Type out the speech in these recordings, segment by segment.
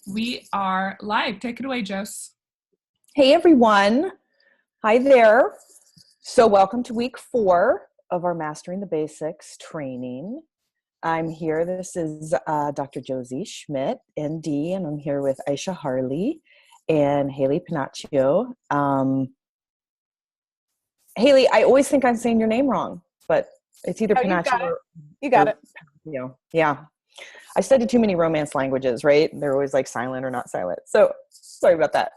We are live. Take it away, Jose. Hey everyone. Hi there. So welcome to week 4 of our Mastering the Basics training. I'm here. This is Dr. Josie Schmidt, ND, and I'm here with Aisha Harley and Haley Panaccio. Haley, I always think I'm saying your name wrong, but it's either Oh, you got Panaccio it. or, You got it. Yeah. I studied too many Romance languages, right? They're always like silent or not silent. So sorry about that.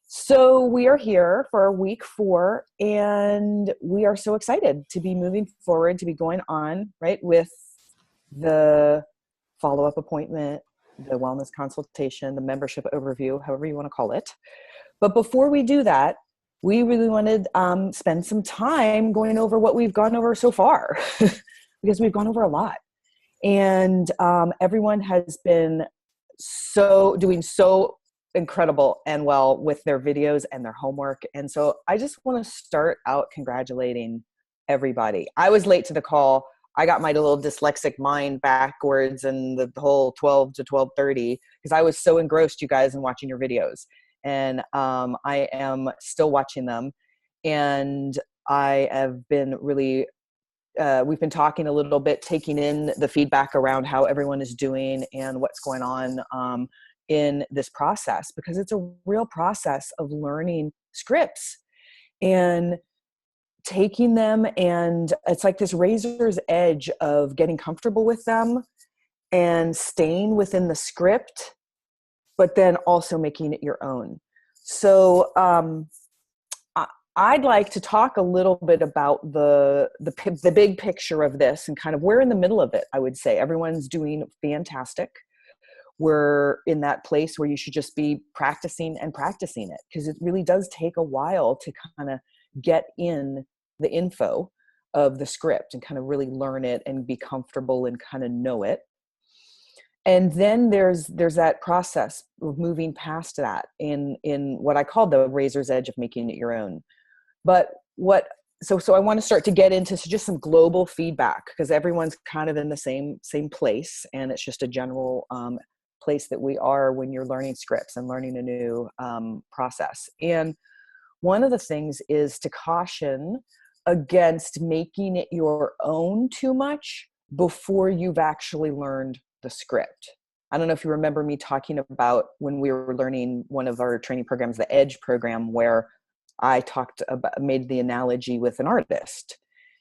So we are here for week 4, and we are so excited to be moving forward, to be going on, right, with the follow-up appointment, the wellness consultation, the membership overview, however you want to call it. But before we do that, we really wanted to spend some time going over what we've gone over so far, because we've gone over a lot. And everyone has been doing so incredible and well with their videos and their homework. And so I just want to start out congratulating everybody. I was late to the call. I got my little dyslexic mind backwards and the whole 12 to 12:30 because I was so engrossed, you guys, in watching your videos. And I am still watching them. And I have been really we've been talking a little bit, taking in the feedback around how everyone is doing and what's going on in this process, because it's a real process of learning scripts and taking them. And it's like this razor's edge of getting comfortable with them and staying within the script, but then also making it your own. So, I'd like to talk a little bit about the big picture of this and kind of we're in the middle of it. I would say everyone's doing fantastic. We're in that place where you should just be practicing and practicing it, because it really does take a while to kind of get in the info of the script and kind of really learn it and be comfortable and kind of know it. And then there's that process of moving past that in what I call the razor's edge of making it your own. But so I want to start to get into just some global feedback, because everyone's kind of in the same place, and it's just a general place that we are when you're learning scripts and learning a new process. And one of the things is to caution against making it your own too much before you've actually learned the script. I don't know if you remember me talking about when we were learning one of our training programs, the EDGE program, where I made the analogy with an artist.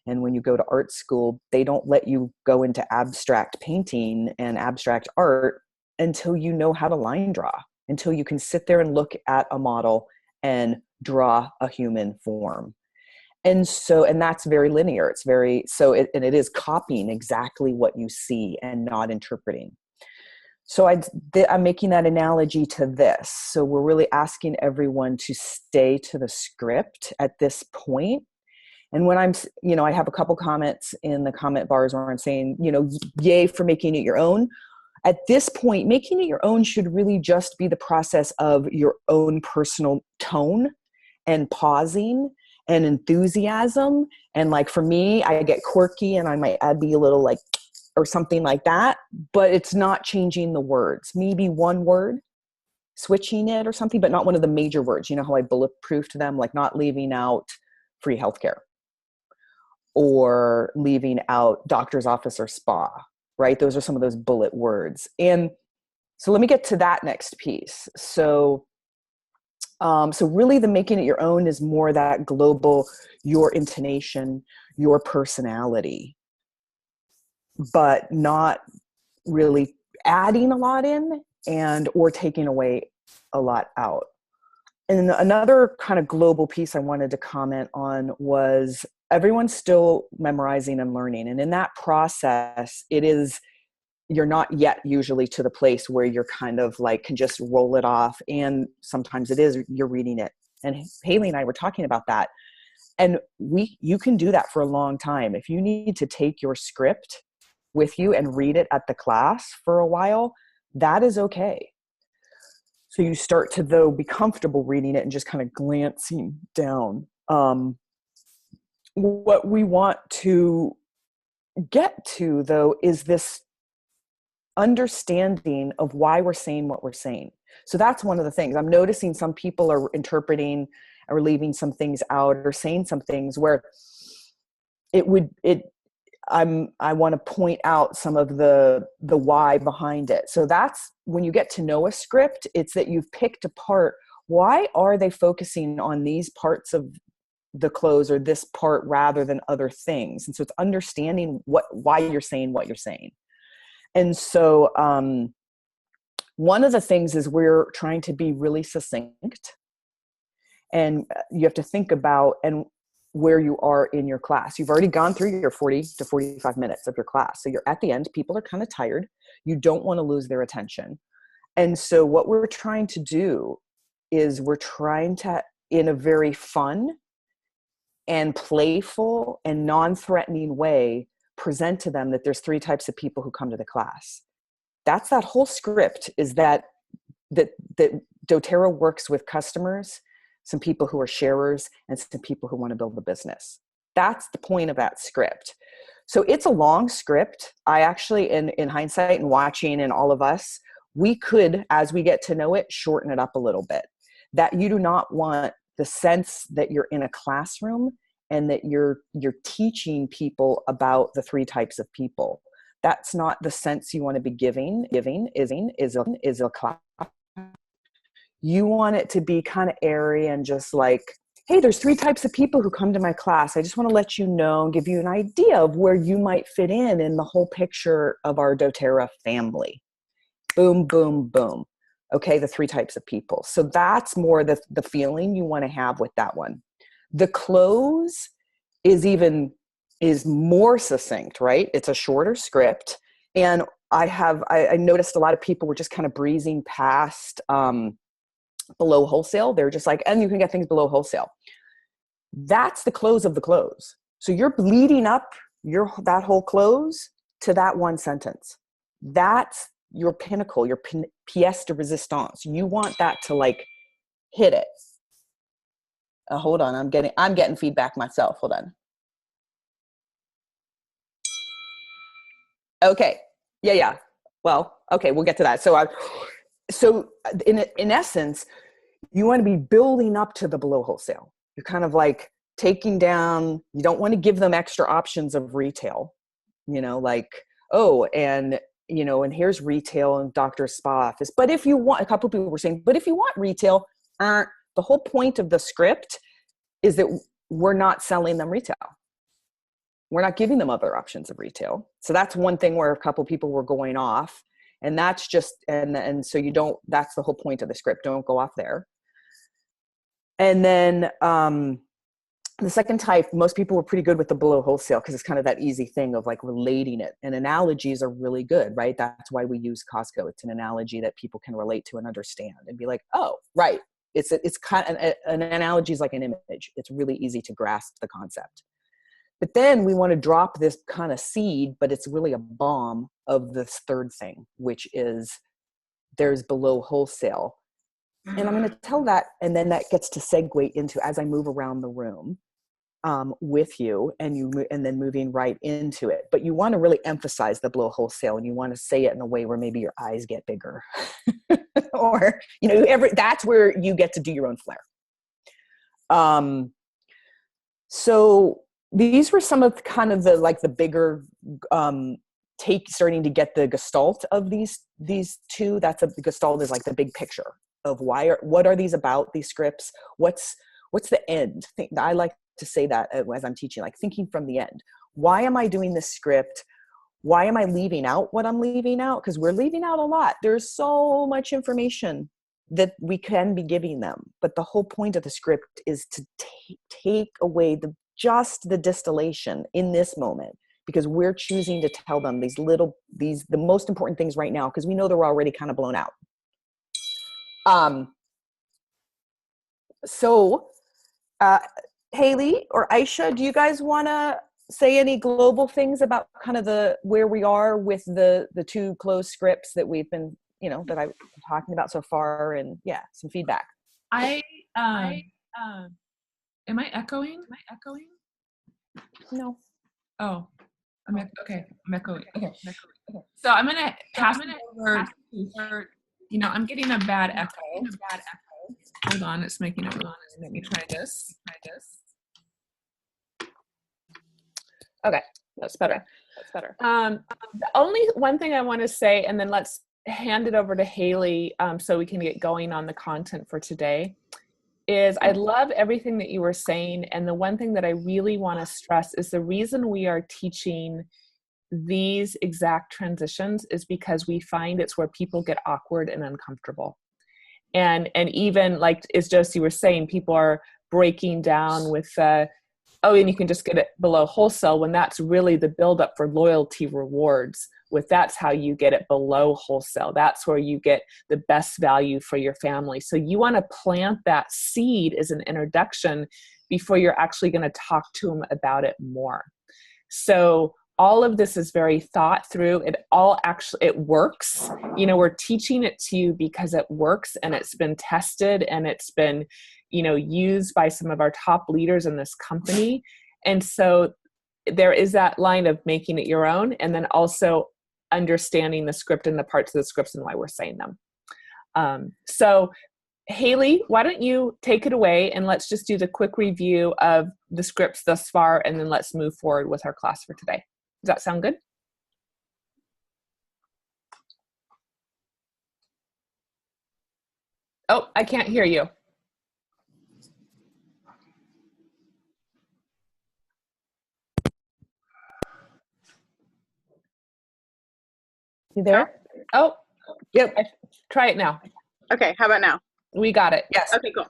And when you go to art school, they don't let you go into abstract painting and abstract art until you know how to line draw, until you can sit there and look at a model and draw a human form. And that's very linear. It's and it is copying exactly what you see and not interpreting. So I'm making that analogy to this. So we're really asking everyone to stay to the script at this point. And when I have a couple comments in the comment bars where I'm saying, yay for making it your own. At this point, making it your own should really just be the process of your own personal tone and pausing and enthusiasm. And like for me, I get quirky and I might be a little like, or something like that, but it's not changing the words. Maybe one word, switching it or something, but not one of the major words. You know how I bulletproofed them, like not leaving out free healthcare or leaving out doctor's office or spa, right? Those are some of those bullet words. And so let me get to that next piece. So really the making it your own is more that global, your intonation, your personality, but not really adding a lot in or taking away a lot out. And another kind of global piece I wanted to comment on was everyone's still memorizing and learning. And in that process, you're not yet usually to the place where you're kind of like can just roll it off. And sometimes you're reading it. And Haley and I were talking about that. And you can do that for a long time. If you need to take your script with you and read it at the class for a while, that is okay. So you start to, though, be comfortable reading it and just kind of glancing down. What we want to get to, though, is this understanding of why we're saying what we're saying. So that's one of the things I'm noticing. Some people are interpreting or leaving some things out or saying some things where I want to point out some of the why behind it. So that's when you get to know a script, it's that you've picked apart, why are they focusing on these parts of the close or this part rather than other things? And so it's understanding why you're saying what you're saying. And so one of the things is we're trying to be really succinct, and you have to think about and where you are in your class. You've already gone through your 40 to 45 minutes of your class. So you're at the end, people are kind of tired. You don't want to lose their attention. And so what we're trying to do is we're trying to, in a very fun and playful and non-threatening way, present to them that there's 3 types of people who come to the class. That's that whole script, is that doTERRA works with customers, some people who are sharers, and some people who want to build a business. That's the point of that script. So it's a long script. I actually, in hindsight and watching and all of us, we could, as we get to know it, shorten it up a little bit. That you do not want the sense that you're in a classroom and that you're teaching people about the 3 types of people. That's not the sense you want to be giving is a class. You want it to be kind of airy and just like, hey, there's 3 types of people who come to my class. I just want to let you know and give you an idea of where you might fit in the whole picture of our doTERRA family. Boom, boom, boom. Okay, the 3 types of people. So that's more the feeling you want to have with that one. The close is more succinct, right? It's a shorter script. And I noticed a lot of people were just kind of breezing past below wholesale. They're just like, and you can get things below wholesale. That's the close of the close. So you're leading up that whole close to that one sentence. That's your pinnacle, your pièce de résistance. You want that to like hit it. Hold on, I'm getting feedback myself. Hold on. Okay. Yeah. Well, okay, we'll get to that. So in essence, you want to be building up to the below wholesale. You're kind of like taking down, you don't want to give them extra options of retail, like, oh, and here's retail and doctor's spa office. But if you want, a couple of people were saying, but if you want retail, the whole point of the script is that we're not selling them retail. We're not giving them other options of retail. So that's one thing where a couple of people were going off, and that's just, and so that's the whole point of the script. Don't go off there. And then the second type, most people were pretty good with the below wholesale because it's kind of that easy thing of like relating it. And analogies are really good, right? That's why we use Costco. It's an analogy that people can relate to and understand and be like, oh, right. It's kind of an analogy is like an image. It's really easy to grasp the concept. But then we want to drop this kind of seed, but it's really a bomb of this third thing, which is there's below wholesale. And I'm going to tell that, and then that gets to segue into as I move around the room with you, and then moving right into it. But you want to really emphasize the below wholesale, and you want to say it in a way where maybe your eyes get bigger, or that's where you get to do your own flair. So these were some of kind of the bigger starting to get the gestalt of these 2. The gestalt is like the big picture of what are these about, these scripts? What's the end? I like to say that as I'm teaching, like thinking from the end. Why am I doing this script? Why am I leaving out what I'm leaving out? Because we're leaving out a lot. There's so much information that we can be giving them. But the whole point of the script is to take away just the distillation in this moment, because we're choosing to tell them the most important things right now, because we know they're already kind of blown out. So Haley or Aisha, do you guys want to say any global things about kind of where we are with the 2 closed scripts that we've been, that I've been talking about so far, and some feedback? Am I echoing? No. Oh, I'm echoing. Okay. So I'm going to pass it over to, I'm getting a bad echo. Hold on, it's making it wrong. Let me try this. Okay, that's better. The only one thing I want to say, and then let's hand it over to Haley so we can get going on the content for today, is I love everything that you were saying. And the one thing that I really want to stress is the reason we are teaching these exact transitions is because we find it's where people get awkward and uncomfortable. And even like, as Josie was saying, people are breaking down with, and you can just get it below wholesale, when that's really the buildup for loyalty rewards. That's how you get it below wholesale. That's where you get the best value for your family. So you want to plant that seed as an introduction before you're actually going to talk to them about it more. So all of this is very thought through. It works. We're teaching it to you because it works, and it's been tested, and it's been, used by some of our top leaders in this company. And so there is that line of making it your own, and then also understanding the script and the parts of the scripts and why we're saying them. So Haley, why don't you take it away, and let's just do the quick review of the scripts thus far, and then let's move forward with our class for today. Does that sound good? Oh, I can't hear you. You there? Oh, yep. Try it now. Okay, how about now? We got it. Yes. Okay, cool.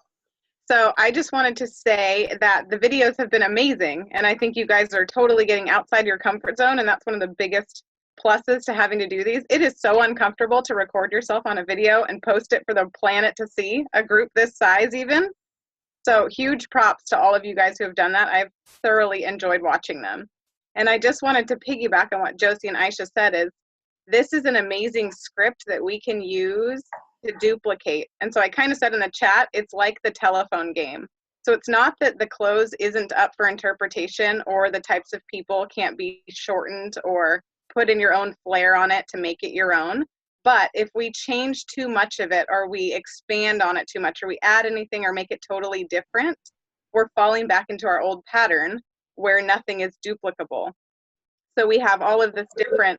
So I just wanted to say that the videos have been amazing, and I think you guys are totally getting outside your comfort zone, and that's one of the biggest pluses to having to do these. It is so uncomfortable to record yourself on a video and post it for the planet to see, a group this size even. So huge props to all of you guys who have done that. I've thoroughly enjoyed watching them. And I just wanted to piggyback on what Josie and Aisha said is, this is an amazing script that we can use to duplicate. And so I kind of said in the chat, it's like the telephone game. So it's not that the close isn't up for interpretation or the types of people can't be shortened or put in your own flair on it to make it your own. But if we change too much of it, or we expand on it too much, or we add anything or make it totally different, we're falling back into our old pattern where nothing is duplicable. So we have all of this different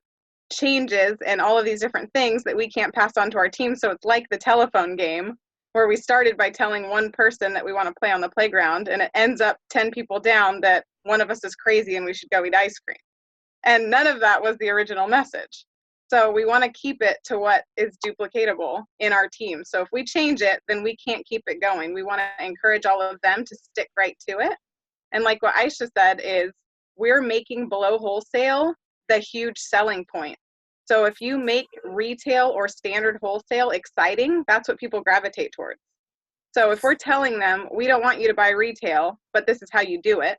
changes and all of these different things that we can't pass on to our team. So it's like the telephone game where we started by telling one person that we want to play on the playground, and it ends up 10 people down that one of us is crazy and we should go eat ice cream. And none of that was the original message. So we want to keep it to what is duplicatable in our team. So if we change it, then we can't keep it going. We want to encourage all of them to stick right to it. And like what Aisha said is, we're making below wholesale the huge selling point. So if you make retail or standard wholesale exciting, that's what people gravitate towards. So if we're telling them, we don't want you to buy retail, but this is how you do it,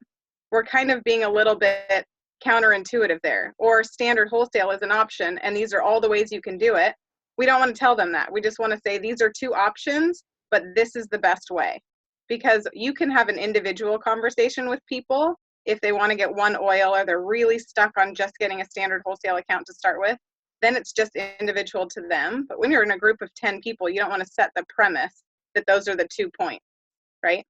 we're kind of being a little bit counterintuitive there. Or standard wholesale is an option, and these are all the ways you can do it. We don't want to tell them that. We just want to say, these are two options, but this is the best way. Because you can have an individual conversation with people if they want to get one oil, or they're really stuck on just getting a standard wholesale account to start with. Then it's just individual to them. But when you're in a group of 10 people, you don't want to set the premise that those are the 2 points, right?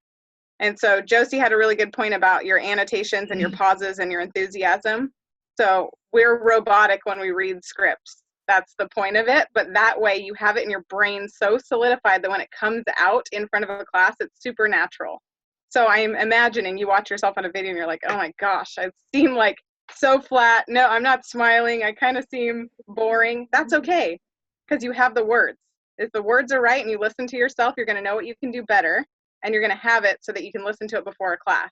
And so Josie had a really good point about your annotations and your pauses and your enthusiasm. So we're robotic when we read scripts. That's the point of it. But that way you have it in your brain so solidified that when it comes out in front of a class, it's supernatural. So I'm imagining you watch yourself on a video and you're like, oh my gosh, I seem like so flat. No, I'm not smiling. I kind of seem boring. That's okay, because you have the words. If the words are right and you listen to yourself, you're going to know what you can do better, and you're going to have it so that you can listen to it before a class.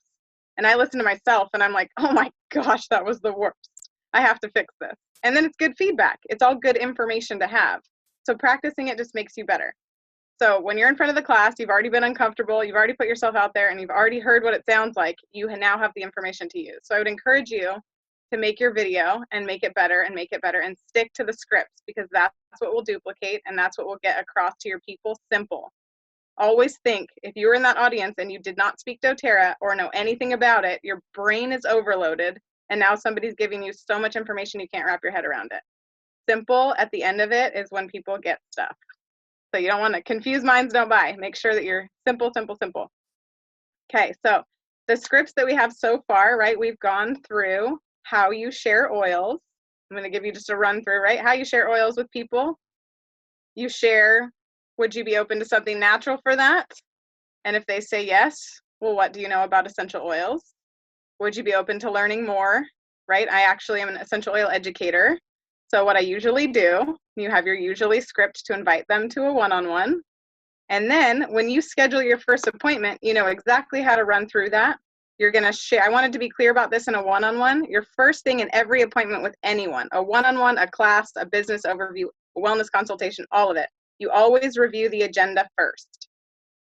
And I listen to myself and I'm like, oh my gosh, that was the worst. I have to fix this. And then it's good feedback. It's all good information to have. So practicing it just makes you better. So when you're in front of the class, you've already been uncomfortable, you've already put yourself out there, and you've already heard what it sounds like, you now have the information to use. So I would encourage you to make your video and make it better and make it better, and stick to the scripts, because that's what will duplicate, and that's what will get across to your people. Simple. Always think, if you were in that audience and you did not speak doTERRA or know anything about it, your brain is overloaded, and now somebody's giving you so much information you can't wrap your head around it. simple at the end of it is when people get stuff. So you don't want to confuse minds, don't buy. Make sure that you're simple, simple, simple. Okay, so the scripts that we have so far, right, we've gone through how you share oils. I'm going to give you just a run through, right? How you share oils with people. You share, would you be open to something natural for that? And if they say yes, well, what do you know about essential oils? Would you be open to learning more, right? I actually am an essential oil educator. So what I usually do, you have your usually script to invite them to a one-on-one. And then when you schedule your first appointment, you know exactly how to run through that. You're going to share. I wanted to be clear about this in a one-on-one. Your first thing in every appointment with anyone, a one-on-one, a class, a business overview, a wellness consultation, all of it. You always review the agenda first.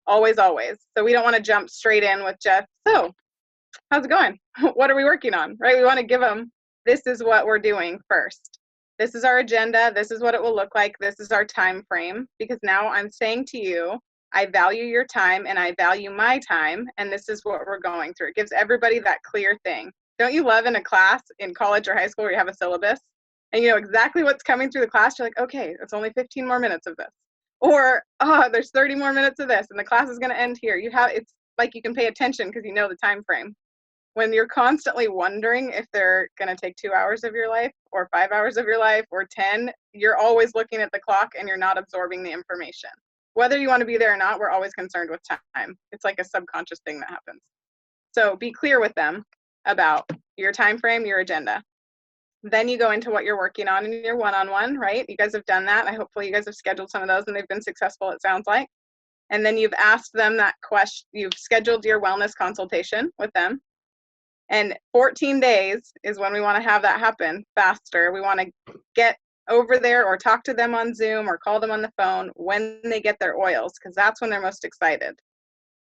Always, always. So we don't want to jump straight in with Jeff. So how's it going? What are we working on, right? We want to give them, this is what we're doing first. This is our agenda. This is what it will look like. This is our time frame. Because now I'm saying to you, I value your time and I value my time. And this is what we're going through. It gives everybody that clear thing. Don't you love in a class in college or high school where you have a syllabus and you know exactly what's coming through the class? You're like, okay, it's only 15 more minutes of this. Or, oh, there's 30 more minutes of this and the class is going to end here. It's like you can pay attention because you know the time frame. When you're constantly wondering if they're going to take 2 hours of your life or 5 hours of your life or 10, you're always looking at the clock and you're not absorbing the information. Whether you want to be there or not, we're always concerned with time. It's like a subconscious thing that happens. So be clear with them about your time frame, your agenda. Then you go into what you're working on in your one-on-one, right? You guys have done that. Hopefully you guys have scheduled some of those and they've been successful, it sounds like. And then you've asked them that question. You've scheduled your wellness consultation with them. And 14 days is when we want to have that happen faster. We want to get over there or talk to them on Zoom or call them on the phone when they get their oils, because that's when they're most excited.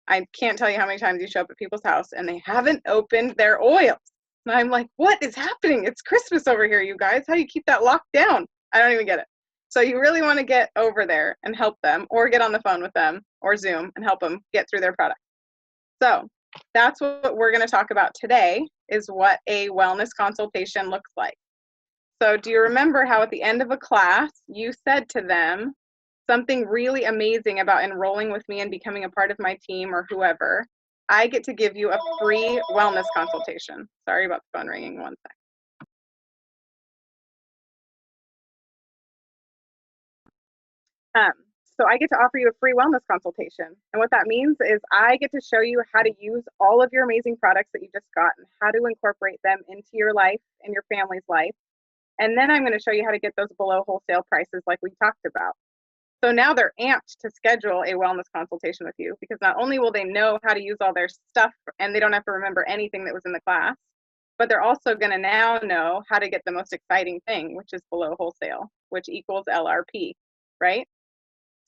I can't tell you how many times you show up at people's house and they haven't opened their oils. And I'm like, what is happening? It's Christmas over here, you guys. How do you keep that locked down? I don't even get it. So you really want to get over there and help them, or get on the phone with them or Zoom and help them get through their product. So that's what we're going to talk about today, is what a wellness consultation looks like. So do you remember how at the end of a class, you said to them something really amazing about enrolling with me and becoming a part of my team or whoever? I get to give you a free wellness consultation. Sorry about the phone ringing, one sec. So I get to offer you a free wellness consultation. And what that means is I get to show you how to use all of your amazing products that you just got and how to incorporate them into your life and your family's life. And then I'm going to show you how to get those below wholesale prices like we talked about. So now they're amped to schedule a wellness consultation with you, because not only will they know how to use all their stuff and they don't have to remember anything that was in the class, but they're also going to now know how to get the most exciting thing, which is below wholesale, which equals LRP, right?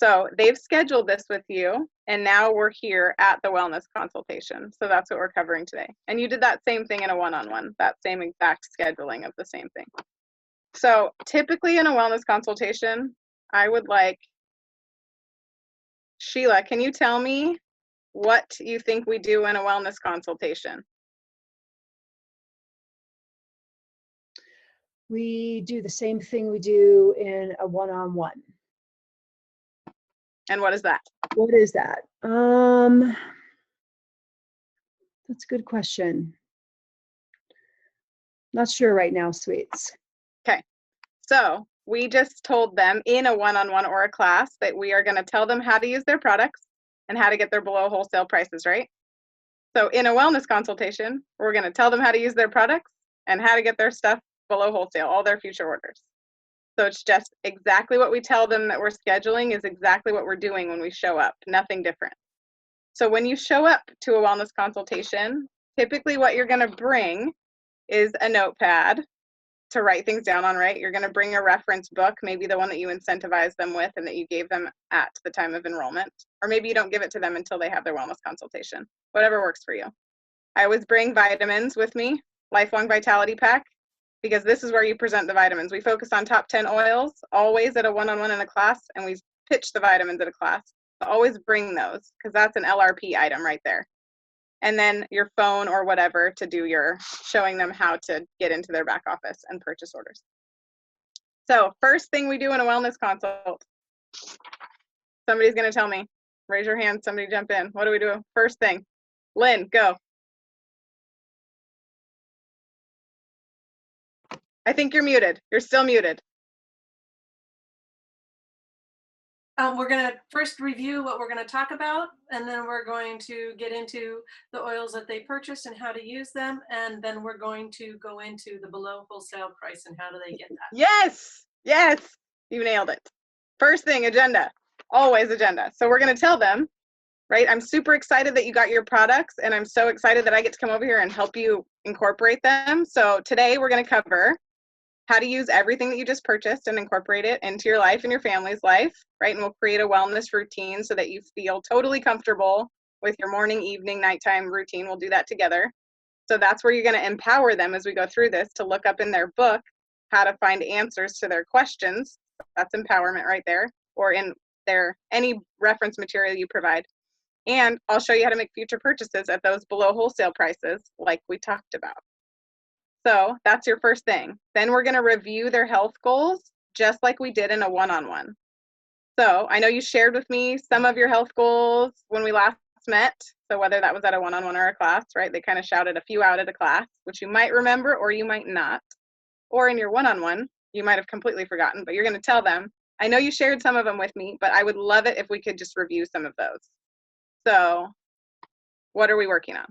So they've scheduled this with you, and now we're here at the wellness consultation. So that's what we're covering today. And you did that same thing in a one-on-one, that same exact scheduling of the same thing. So typically in a wellness consultation, I would like, Sheila, can you tell me what you think we do in a wellness consultation? We do the same thing we do in a one-on-one. And what is that? What is that? That's a good question. Not sure right now, sweets. Okay, so we just told them in a one-on-one or a class that we are going to tell them how to use their products and how to get their below wholesale prices, right? So in a wellness consultation, we're going to tell them how to use their products and how to get their stuff below wholesale, all their future orders. So it's just exactly what we tell them that we're scheduling is exactly what we're doing when we show up, nothing different. So when you show up to a wellness consultation, typically what you're going to bring is a notepad to write things down on, right? You're going to bring a reference book, maybe the one that you incentivized them with and that you gave them at the time of enrollment, or maybe you don't give it to them until they have their wellness consultation, whatever works for you. I always bring vitamins with me, Lifelong Vitality Pack, because this is where you present the vitamins. We focus on top 10 oils always at a one-on-one in a class, and we pitch the vitamins at a class. So always bring those, because that's an LRP item right there. And then your phone or whatever to do your showing them how to get into their back office and purchase orders. So first thing we do in a wellness consult. Somebody's going to tell me. Raise your hand. Somebody jump in. What do we do? First thing. Lynn, go. I think you're muted. You're still muted. We're going to first review what we're going to talk about, and then we're going to get into the oils that they purchased and how to use them, and then we're going to go into the below wholesale price and how do they get that. Yes, yes, you nailed it. First thing, agenda. Always agenda. So we're going to tell them, right? I'm super excited that you got your products, and I'm so excited that I get to come over here and help you incorporate them. So today we're going to cover how to use everything that you just purchased and incorporate it into your life and your family's life, right? And we'll create a wellness routine so that you feel totally comfortable with your morning, evening, nighttime routine. We'll do that together. So that's where you're going to empower them as we go through this to look up in their book how to find answers to their questions. That's empowerment right there, or in their any reference material you provide. And I'll show you how to make future purchases at those below wholesale prices like we talked about. So that's your first thing. Then we're going to review their health goals just like we did in a one-on-one. So I know you shared with me some of your health goals when we last met. So whether that was at a one-on-one or a class, right? They kind of shouted a few out at a class, which you might remember or you might not. Or in your one-on-one, you might have completely forgotten, but you're going to tell them, I know you shared some of them with me, but I would love it if we could just review some of those. So what are we working on?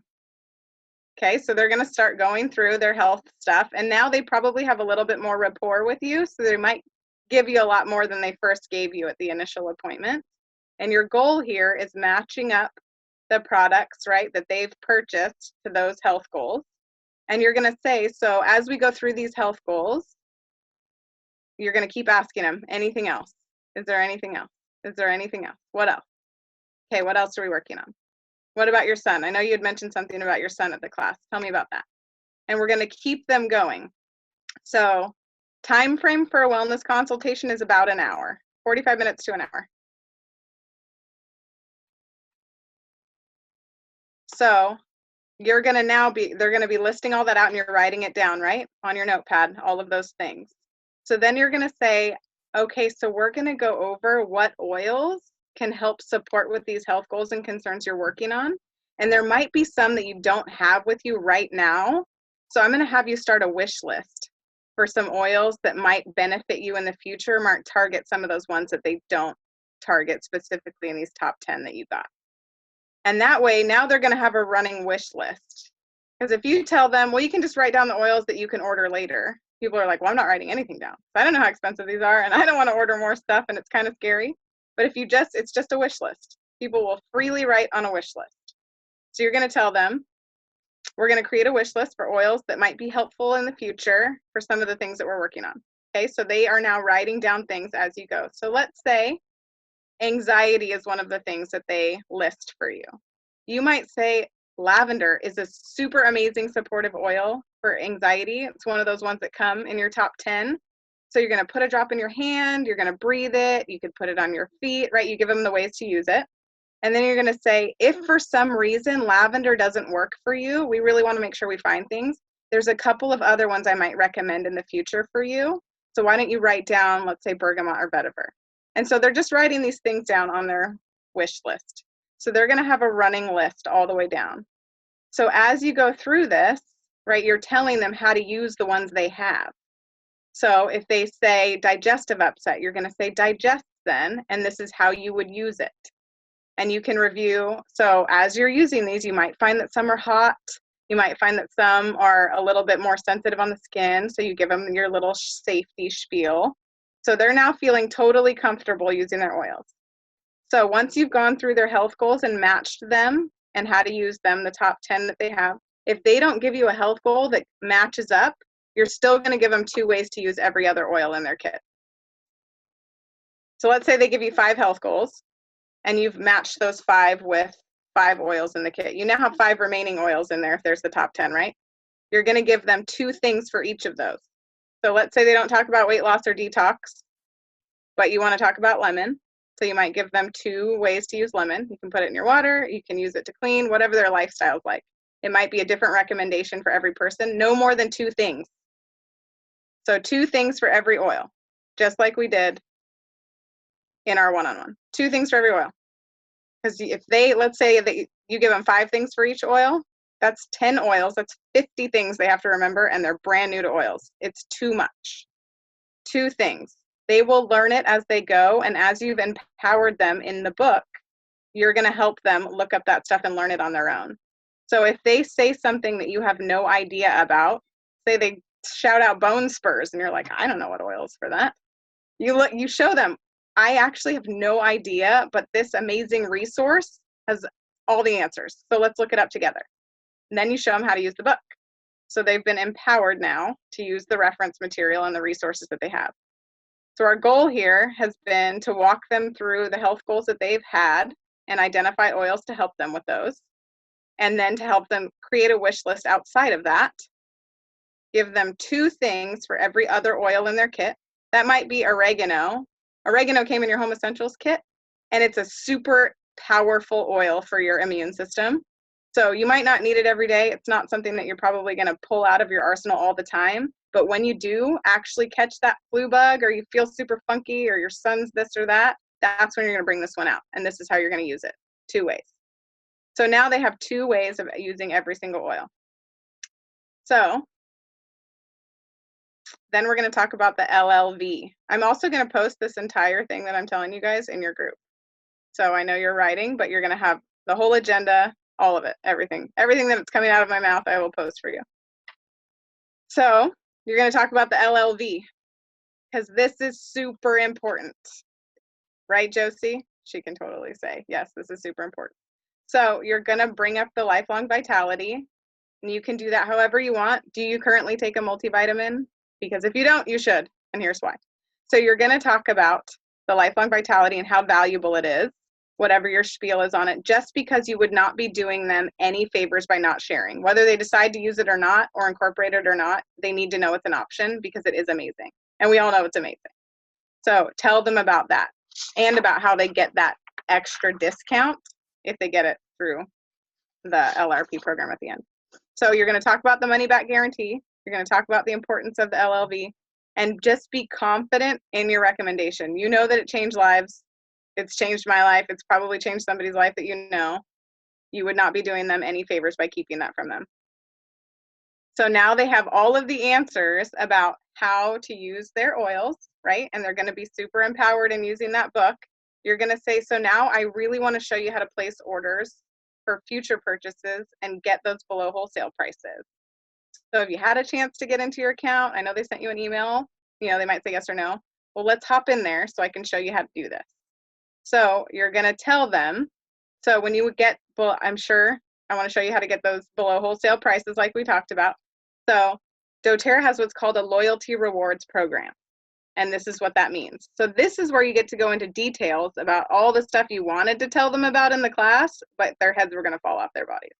Okay, so they're going to start going through their health stuff, and now they probably have a little bit more rapport with you, so they might give you a lot more than they first gave you at the initial appointment. And your goal here is matching up the products, right, that they've purchased to those health goals. And you're going to say, so as we go through these health goals, you're going to keep asking them, anything else? Is there anything else? Is there anything else? What else? Okay, what else are we working on? What about your son? I know you had mentioned something about your son at the class. Tell me about that. And we're going to keep them going. So time frame for a wellness consultation is about an hour, 45 minutes to an hour. So you're going to now be, they're going to be listing all that out and you're writing it down, right? On your notepad, all of those things. So then you're going to say, okay, so we're going to go over what oils can help support with these health goals and concerns you're working on. And there might be some that you don't have with you right now. So I'm going to have you start a wish list for some oils that might benefit you in the future. Mark, target some of those ones that they don't target specifically in these top 10 that you got. And that way, now they're going to have a running wish list. Because if you tell them, well, you can just write down the oils that you can order later. People are like, well, I'm not writing anything down. I don't know how expensive these are, and I don't want to order more stuff, and it's kind of scary. But if you just, it's just a wish list. People will freely write on a wish list. So you're going to tell them, we're going to create a wish list for oils that might be helpful in the future for some of the things that we're working on. Okay, so they are now writing down things as you go. So let's say anxiety is one of the things that they list for you. You might say lavender is a super amazing supportive oil for anxiety. It's one of those ones that come in your top 10. So you're going to put a drop in your hand, you're going to breathe it, you could put it on your feet, right? You give them the ways to use it. And then you're going to say, if for some reason lavender doesn't work for you, we really want to make sure we find things. There's a couple of other ones I might recommend in the future for you. So why don't you write down, let's say bergamot or vetiver. And so they're just writing these things down on their wish list. So they're going to have a running list all the way down. So as you go through this, right, you're telling them how to use the ones they have. So if they say digestive upset, you're going to say digest then, and this is how you would use it. And you can review. So as you're using these, you might find that some are hot. You might find that some are a little bit more sensitive on the skin. So you give them your little safety spiel. So they're now feeling totally comfortable using their oils. So once you've gone through their health goals and matched them and how to use them, the top 10 that they have, if they don't give you a health goal that matches up, you're still going to give them 2 ways to use every other oil in their kit. So let's say they give you 5 health goals and you've matched those 5 with 5 oils in the kit. You now have 5 remaining oils in there if there's the top 10, right? You're going to give them 2 things for each of those. So let's say they don't talk about weight loss or detox, but you want to talk about lemon. So you might give them 2 ways to use lemon. You can put it in your water, you can use it to clean, whatever their lifestyle's like. It might be a different recommendation for every person. No more than 2 things. So 2 things for every oil. just like we did in our one-on-one. 2 things for every oil. Because if they, let's say that you give them 5 things for each oil, that's 10 oils. That's 50 things they have to remember, and they're brand new to oils. It's too much. 2 things. They will learn it as they go, and as you've empowered them in the book, you're going to help them look up that stuff and learn it on their own. So if they say something that you have no idea about, say they shout out bone spurs, and you're like, I don't know what oil is for that. You show them, I actually have no idea, but this amazing resource has all the answers. So let's look it up together. And then you show them how to use the book. So they've been empowered now to use the reference material and the resources that they have. So our goal here has been to walk them through the health goals that they've had and identify oils to help them with those. And then to help them create a wish list outside of that. Give them 2 things for every other oil in their kit. That might be oregano. Oregano came in your Home Essentials kit, and it's a super powerful oil for your immune system. So you might not need it every day. It's not something that you're probably going to pull out of your arsenal all the time. But when you do actually catch that flu bug, or you feel super funky, or your son's this or that, that's when you're going to bring this one out. And this is how you're going to use it. 2 ways. So now they have 2 ways of using every single oil. So then we're going to talk about the LLV. I'm also going to post this entire thing that I'm telling you guys in your group. So I know you're writing, but you're going to have the whole agenda, all of it, everything that's coming out of my mouth, I will post for you. So you're going to talk about the LLV, because this is super important. Right, Josie? She can totally say, yes, this is super important. So you're going to bring up the lifelong vitality, and you can do that however you want. Do you currently take a multivitamin? Because if you don't, you should, and here's why. So you're going to talk about the lifelong vitality and how valuable it is, whatever your spiel is on it, just because you would not be doing them any favors by not sharing. Whether they decide to use it or not, or incorporate it or not, they need to know it's an option, because it is amazing. And we all know it's amazing. So tell them about that, and about how they get that extra discount if they get it through the LRP program at the end. So you're going to talk about the money back guarantee. You're going to talk about the importance of the LLV, and just be confident in your recommendation. You know that it changed lives. It's changed my life. It's probably changed somebody's life that you know. You would not be doing them any favors by keeping that from them. So now they have all of the answers about how to use their oils, right? And they're going to be super empowered in using that book. You're going to say, so now I really want to show you how to place orders for future purchases and get those below wholesale prices. So if you had a chance to get into your account, I know they sent you an email, you know, they might say yes or no. Well, let's hop in there so I can show you how to do this. So you're going to tell them, so when you get, well, I'm sure I want to show you how to get those below wholesale prices like we talked about. So doTERRA has what's called a loyalty rewards program. And this is what that means. So this is where you get to go into details about all the stuff you wanted to tell them about in the class, but their heads were going to fall off their bodies.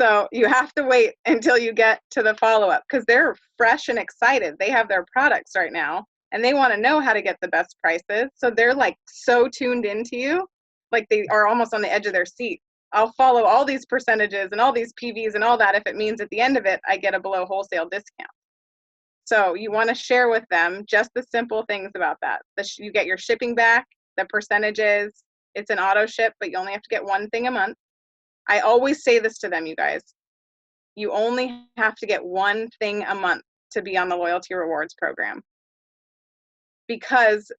So you have to wait until you get to the follow-up, because they're fresh and excited. They have their products right now, and they want to know how to get the best prices. So they're like so tuned into you, like they are almost on the edge of their seat. I'll follow all these percentages and all these PVs and all that if it means at the end of it, I get a below wholesale discount. So you want to share with them just the simple things about that. You get your shipping back, the percentages, it's an auto ship, but you only have to get 1 thing a month. I always say this to them, you guys. You only have to get 1 thing a month to be on the loyalty rewards program, because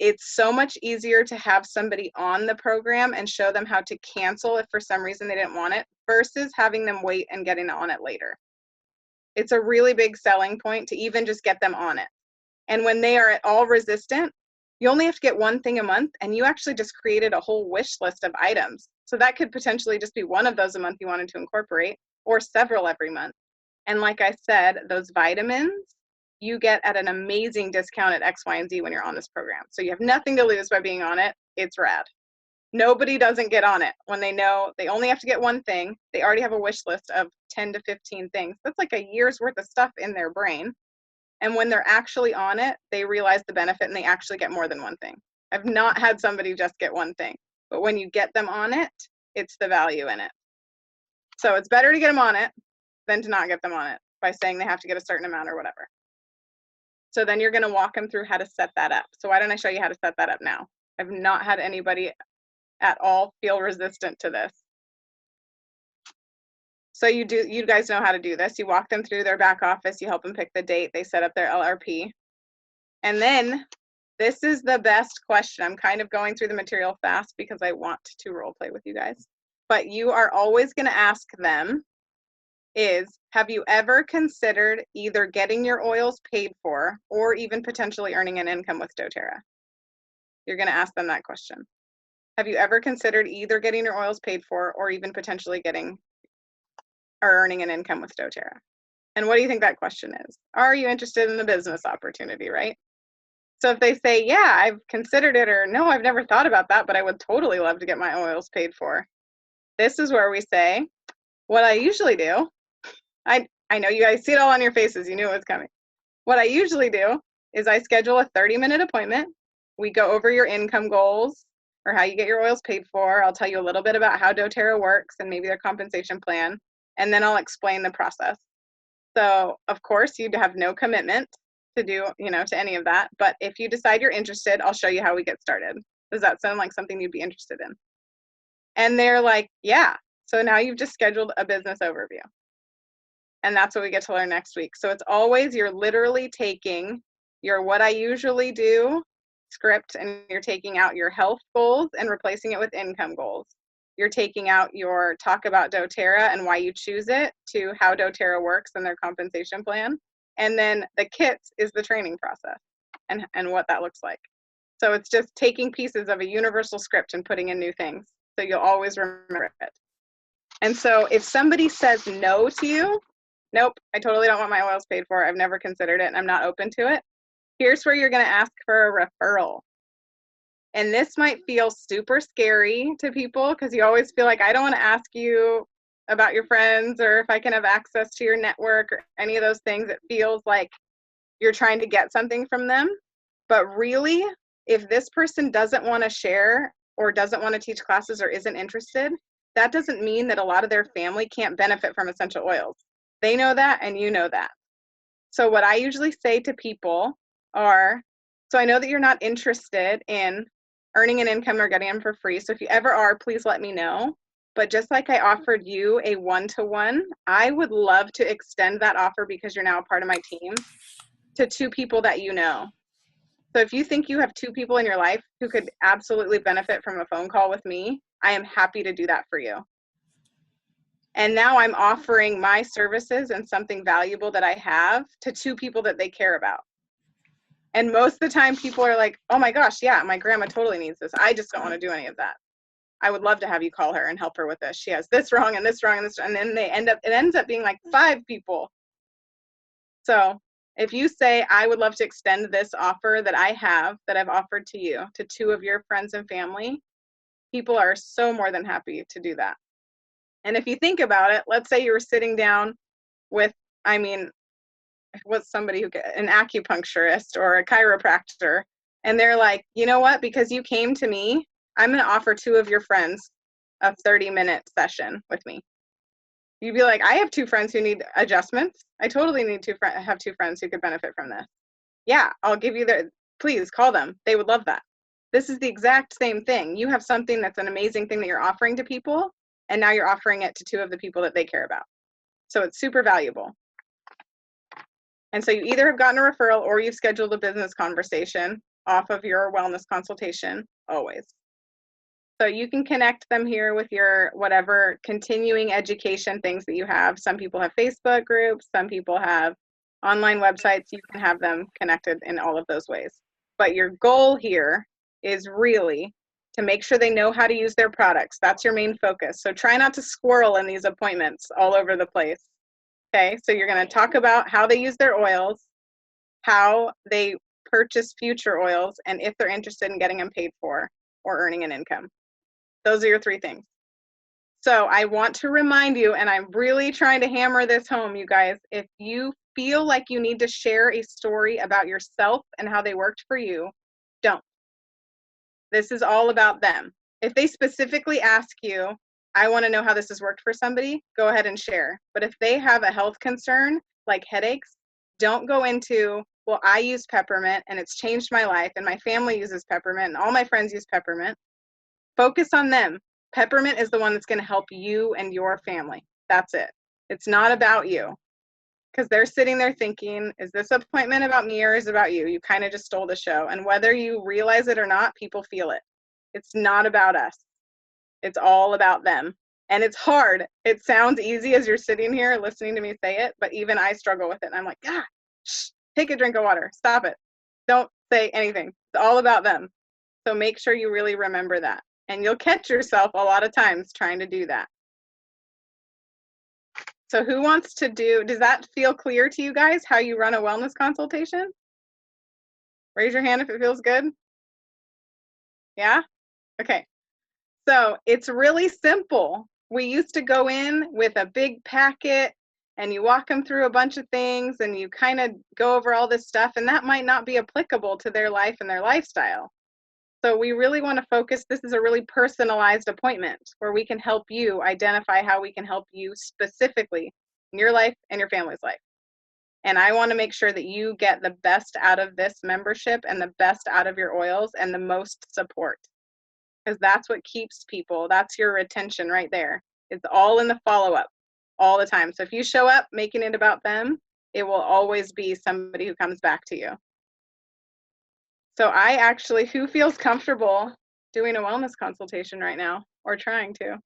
it's so much easier to have somebody on the program and show them how to cancel if for some reason they didn't want it, versus having them wait and getting on it later. It's a really big selling point to even just get them on it. And when they are at all resistant, you only have to get 1 thing a month, and you actually just created a whole wish list of items. So that could potentially just be 1 of those a month you wanted to incorporate, or several every month. And like I said, those vitamins you get at an amazing discount at X, Y, and Z when you're on this program. So you have nothing to lose by being on it. It's rad. Nobody doesn't get on it when they know they only have to get 1 thing. They already have a wish list of 10 to 15 things. That's like a year's worth of stuff in their brain. And when they're actually on it, they realize the benefit and they actually get more than 1 thing. I've not had somebody just get 1 thing, but when you get them on it, it's the value in it. So it's better to get them on it than to not get them on it by saying they have to get a certain amount or whatever. So then you're going to walk them through how to set that up. So why don't I show you how to set that up now? I've not had anybody at all feel resistant to this. So you guys know how to do this. You walk them through their back office, you help them pick the date, they set up their LRP. And then this is the best question. I'm kind of going through the material fast because I want to role play with you guys. But you are always going to ask them is, have you ever considered either getting your oils paid for or even potentially earning an income with doTERRA? You're going to ask them that question. Have you ever considered either getting your oils paid for or even potentially getting or earning an income with doTERRA? And what do you think that question is? Are you interested in the business opportunity, right? So if they say, yeah, I've considered it, or no, I've never thought about that, but I would totally love to get my oils paid for. This is where we say, what I usually do, I know you guys see it all on your faces. You knew it was coming. What I usually do is I schedule a 30-minute appointment. We go over your income goals or how you get your oils paid for. I'll tell you a little bit about how doTERRA works and maybe their compensation plan, and then I'll explain the process. So, of course, you'd have no commitment to do, to any of that. But if you decide you're interested, I'll show you how we get started. Does that sound like something you'd be interested in? And they're like, yeah. So now you've just scheduled a business overview. And that's what we get to learn next week. So it's always, you're literally taking your what I usually do script and you're taking out your health goals and replacing it with income goals. You're taking out your talk about doTERRA and why you choose it to how doTERRA works and their compensation plan. And then the kits is the training process and what that looks like. So it's just taking pieces of a universal script and putting in new things. So you'll always remember it. And so if somebody says no to you, nope, I totally don't want my oils paid for, I've never considered it, and I'm not open to it, here's where you're going to ask for a referral. And this might feel super scary to people because you always feel like, I don't want to ask you about your friends or if I can have access to your network or any of those things. It feels like you're trying to get something from them. But really, if this person doesn't want to share or doesn't want to teach classes or isn't interested, that doesn't mean that a lot of their family can't benefit from essential oils. They know that and you know that. So what I usually say to people are, so I know that you're not interested in earning an income or getting them for free. So if you ever are, please let me know. But just like I offered you a one-to-one, I would love to extend that offer because you're now a part of my team to 2 people that you know. So if you think you have 2 people in your life who could absolutely benefit from a phone call with me, I am happy to do that for you. And now I'm offering my services and something valuable that I have to 2 people that they care about. And most of the time people are like, oh my gosh, yeah, my grandma totally needs this. I just don't want to do any of that. I would love to have you call her and help her with this. She has this wrong and this wrong and this, and then it ends up being like 5 people. So if you say, I would love to extend this offer that I have, that I've offered to you, to 2 of your friends and family, people are so more than happy to do that. And if you think about it, let's say you were sitting down with, what's somebody an acupuncturist or a chiropractor, and they're like, you know what, because you came to me, I'm going to offer 2 of your friends a 30-minute session with me. You'd be like, I have 2 friends who need adjustments. I totally need to have 2 friends who could benefit from this. Yeah, I'll give you please call them. They would love that. This is the exact same thing. You have something that's an amazing thing that you're offering to people, and now you're offering it to 2 of the people that they care about. So it's super valuable. And so you either have gotten a referral or you've scheduled a business conversation off of your wellness consultation, always. So you can connect them here with your whatever continuing education things that you have. Some people have Facebook groups, some people have online websites. You can have them connected in all of those ways. But your goal here is really to make sure they know how to use their products. That's your main focus. So try not to squirrel in these appointments all over the place. Okay, so you're going to talk about how they use their oils, how they purchase future oils, and if they're interested in getting them paid for or earning an income. Those are your 3 things. So I want to remind you, and I'm really trying to hammer this home, you guys, if you feel like you need to share a story about yourself and how they worked for you, don't. This is all about them. If they specifically ask you, I want to know how this has worked for somebody, go ahead and share. But if they have a health concern, like headaches, don't go into well, I use peppermint and it's changed my life, and my family uses peppermint and all my friends use peppermint. Focus on them. Peppermint is the one that's going to help you and your family. That's it. It's not about you. Because they're sitting there thinking, is this appointment about me or is it about you? You kind of just stole the show. And whether you realize it or not, people feel it. It's not about us. It's all about them. And it's hard. It sounds easy as you're sitting here listening to me say it, but even I struggle with it. And I'm like, shh, take a drink of water. Stop it. Don't say anything. It's all about them. So make sure you really remember that. And you'll catch yourself a lot of times trying to do that. So who wants to does that feel clear to you guys, how you run a wellness consultation? Raise your hand if it feels good. Yeah? Okay. So it's really simple. We used to go in with a big packet and you walk them through a bunch of things and you kind of go over all this stuff, and that might not be applicable to their life and their lifestyle. So we really want to focus. This is a really personalized appointment where we can help you identify how we can help you specifically in your life and your family's life. And I want to make sure that you get the best out of this membership and the best out of your oils and the most support. Because that's what keeps people. That's your retention right there. It's all in the follow-up all the time. So if you show up making it about them, it will always be somebody who comes back to you. So who feels comfortable doing a wellness consultation right now or trying to?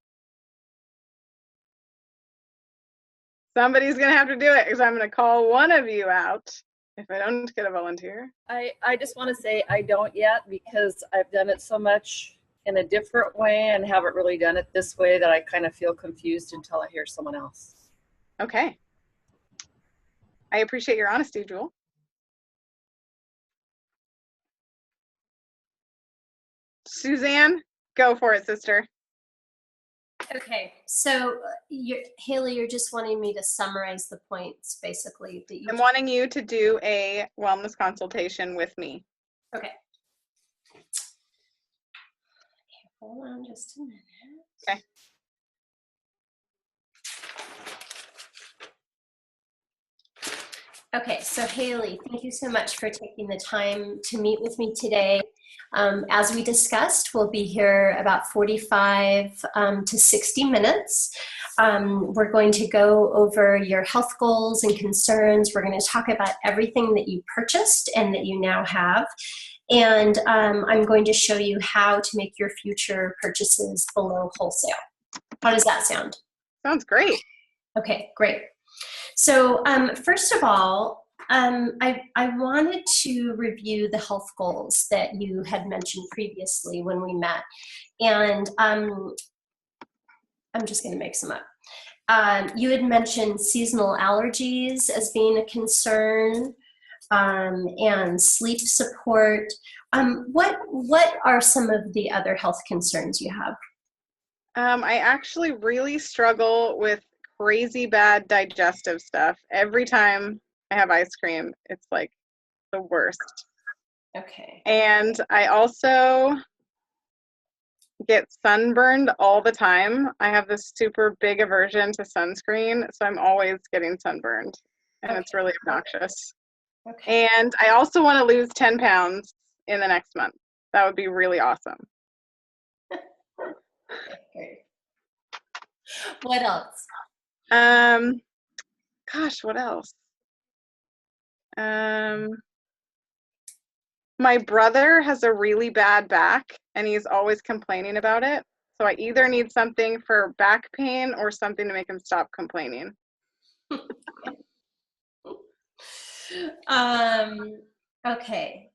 Somebody's going to have to do it because I'm going to call one of you out if I don't get a volunteer. I just want to say I don't yet because I've done it so much in a different way and haven't really done it this way that I kind of feel confused until I hear someone else. Okay. I appreciate your honesty, Jewel. Suzanne, go for it, sister. Okay, so Haley, you're just wanting me to summarize the points, basically. That I'm wanting you to do a wellness consultation with me. Okay. Hold on just a minute. Okay. Okay, so Haley, thank you so much for taking the time to meet with me today. As we discussed, we'll be here about 45 to 60 minutes. We're going to go over your health goals and concerns. We're going to talk about everything that you purchased and that you now have. And I'm going to show you how to make your future purchases below wholesale. How does that sound? Sounds great. Okay, great. So first of all, I wanted to review the health goals that you had mentioned previously when we met. And I'm just going to make some up. You had mentioned seasonal allergies as being a concern, and sleep support. What are some of the other health concerns you have? I actually really struggle with crazy bad digestive stuff. Every time I have ice cream, it's like the worst. Okay. And I also get sunburned all the time. I have this super big aversion to sunscreen, so I'm always getting sunburned, and It's really obnoxious. Okay. And I also want to lose 10 pounds in the next month. That would be really awesome. Great. What else? Gosh, what else? My brother has a really bad back and he's always complaining about it. So I either need something for back pain or something to make him stop complaining. Okay.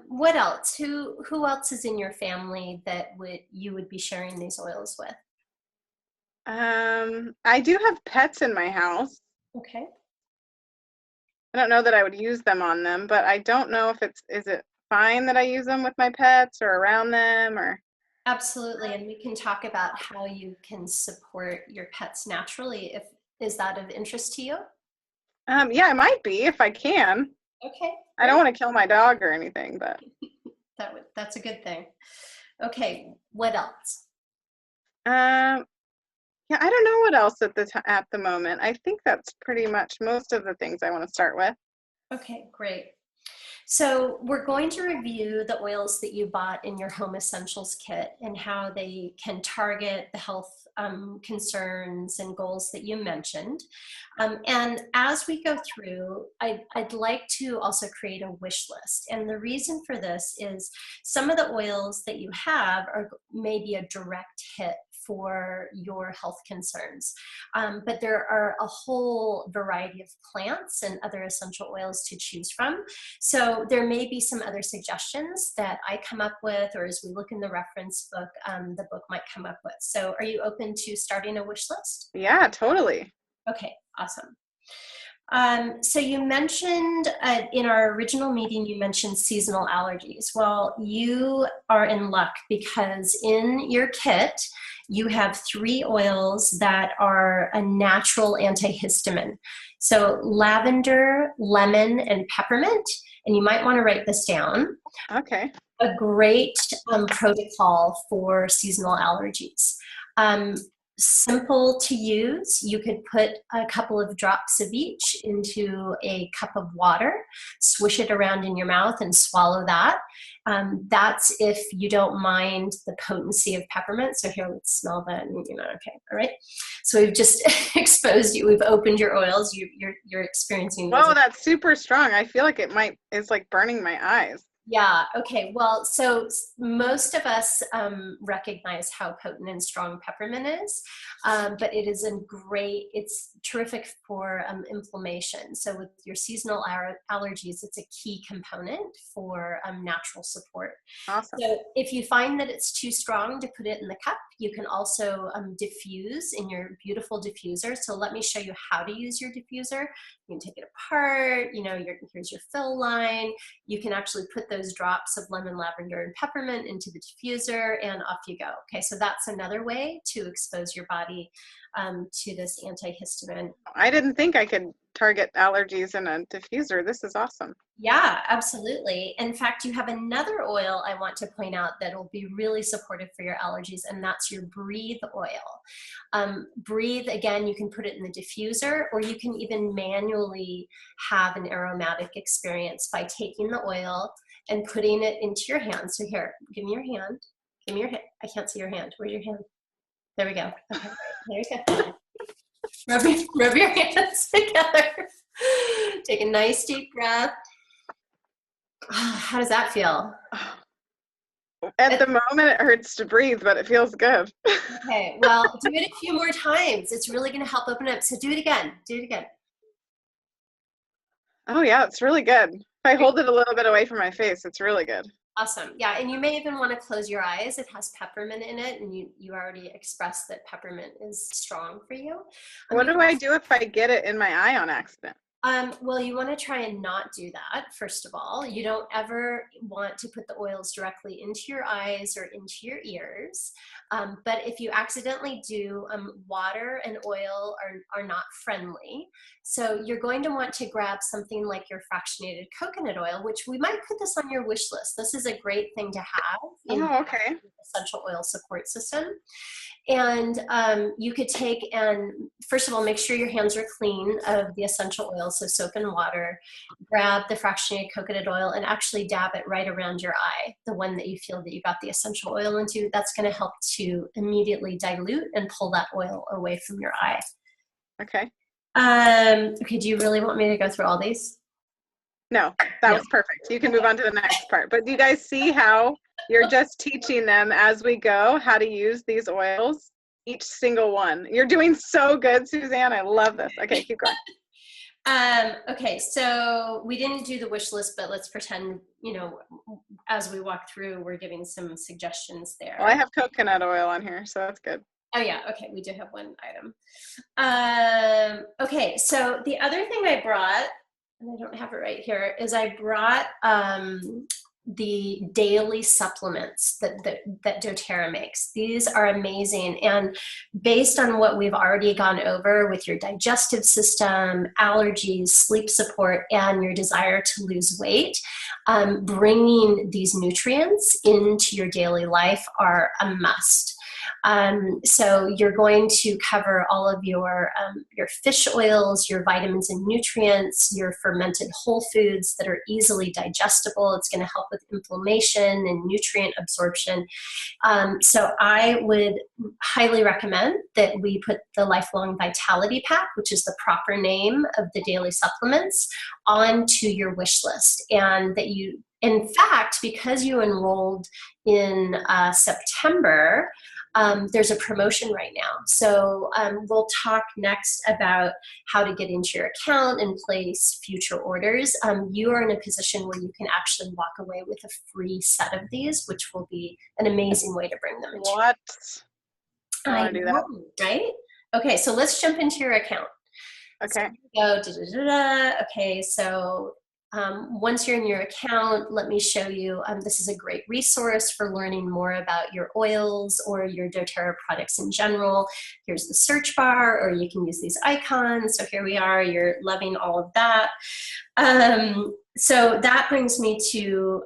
What else? Who else is in your family that you would be sharing these oils with? I do have pets in my house. Okay. I don't know that I would use them on them, but I don't know if is it fine that I use them with my pets or around them or? Absolutely, and we can talk about how you can support your pets naturally. Is that of interest to you? Yeah, it might be if I can. Okay. I don't want to kill my dog or anything, but that's a good thing. Okay, what else? Yeah, I don't know what else at the moment. I think that's pretty much most of the things I want to start with. Okay, great. So we're going to review the oils that you bought in your Home Essentials kit and how they can target the health concerns and goals that you mentioned. And as we go through, I'd like to also create a wish list. And the reason for this is some of the oils that you have are maybe a direct hit for your health concerns. But there are a whole variety of plants and other essential oils to choose from. So there may be some other suggestions that I come up with, or as we look in the reference book, the book might come up with. So are you open to starting a wish list? Yeah, totally. Okay, awesome. So you mentioned in our original meeting, you mentioned seasonal allergies. Well, you are in luck because in your kit, you have 3 oils that are a natural antihistamine. So lavender, lemon, and peppermint. And you might want to write this down. Okay. A great protocol for seasonal allergies. Simple to use. You could put a couple of drops of each into a cup of water, swish it around in your mouth and swallow that. That's if you don't mind the potency of peppermint. So here, let's smell that. And, okay, all right. So we've just exposed you. We've opened your oils. You're experiencing. Whoa, that's super strong. I feel like it's like burning my eyes. Yeah. Okay. Well, so most of us recognize how potent and strong peppermint is, but it's terrific for inflammation. So with your seasonal allergies, it's a key component for natural support. Awesome. So if you find that it's too strong to put it in the cup, you can also diffuse in your beautiful diffuser. So let me show you how to use your diffuser. You can take it apart, here's your fill line. You can actually put those drops of lemon, lavender, and peppermint into the diffuser and off you go. Okay, so that's another way to expose your body to this antihistamine. I didn't think I could target allergies in a diffuser. This is awesome. Yeah, absolutely. In fact, you have another oil I want to point out that will be really supportive for your allergies, and that's your Breathe oil. Breathe, again, you can put it in the diffuser, or you can even manually have an aromatic experience by taking the oil and putting it into your hand. So here, give me your hand. Give me your hand. I can't see your hand. Where's your hand? There we go. Okay, there you go. Rub your hands together. Take a nice deep breath. How does that feel? At the moment, it hurts to breathe, but it feels good. Okay, well, do it a few more times. It's really going to help open up. So do it again. Do it again. Oh, yeah, it's really good. If I hold it a little bit away from my face, it's really good. Awesome. Yeah, and you may even want to close your eyes. It has peppermint in it, and you already expressed that peppermint is strong for you. What do I do if I get it in my eye on accident? Well, you want to try and not do that, first of all. You don't ever want to put the oils directly into your eyes or into your ears. But if you accidentally do, water and oil are not friendly. So you're going to want to grab something like your fractionated coconut oil, which we might put this on your wish list. This is a great thing to have in the essential oil support system. And you could take and, first of all, make sure your hands are clean of the essential oil, so soap and water. Grab the fractionated coconut oil and actually dab it right around your eye, the one that you feel that you got the essential oil into. That's going to help to immediately dilute and pull that oil away from your eye. Okay. Okay, do you really want me to go through all these? No, that was perfect. You can move on to the next part. But do you guys see how you're just teaching them as we go how to use these oils? Each single one. You're doing so good, Suzanne. I love this. Okay, keep going. Okay, so we didn't do the wish list, but let's pretend, as we walk through, we're giving some suggestions there. Well, I have coconut oil on here, so that's good. Oh yeah, okay, we do have one item. Okay, so the other thing I brought, and I don't have it right here, is I brought the daily supplements that doTERRA makes. These are amazing, and based on what we've already gone over with your digestive system, allergies, sleep support, and your desire to lose weight, bringing these nutrients into your daily life are a must. So you're going to cover all of your fish oils, your vitamins and nutrients, your fermented whole foods that are easily digestible. It's going to help with inflammation and nutrient absorption. So I would highly recommend that we put the Lifelong Vitality Pack, which is the proper name of the daily supplements, onto your wish list. And that you, in fact, because you enrolled in September, there's a promotion right now. So we'll talk next about how to get into your account and place future orders. You are in a position where you can actually walk away with a free set of these, which will be an amazing way to bring them into. What? I want to do that. know, right? Okay, so let's jump into your account. Okay. So Okay, so once you're in your account, let me show you, this is a great resource for learning more about your oils or your doTERRA products in general. Here's the search bar, or you can use these icons. So here we are, you're loving all of that. So that brings me to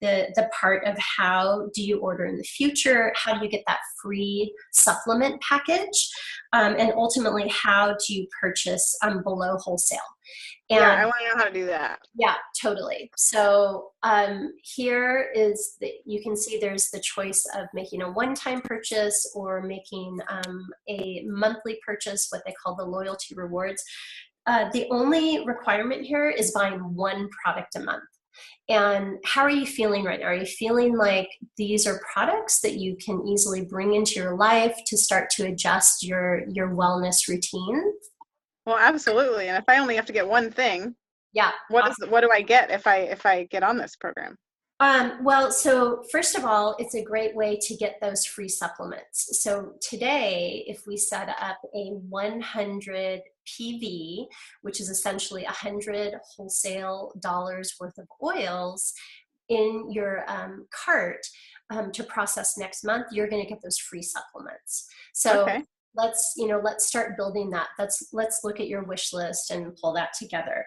the part of how do you order in the future? How do you get that free supplement package? And ultimately, how do you purchase below wholesale? And yeah, I want to know how to do that. Yeah, totally. So here is you can see there's the choice of making a one-time purchase or making a monthly purchase, what they call the loyalty rewards. The only requirement here is buying one product a month. And how are you feeling right now? Are you feeling like these are products that you can easily bring into your life to start to adjust your wellness routine? Well, absolutely. And if I only have to get one thing, yeah, what do I get if I get on this program? Well, so first of all, it's a great way to get those free supplements. So today, if we set up a 100 PV, which is essentially 100 wholesale dollars worth of oils in your cart to process next month, you're going to get those free supplements. So okay. Let's start building that. Let's look at your wish list and pull that together.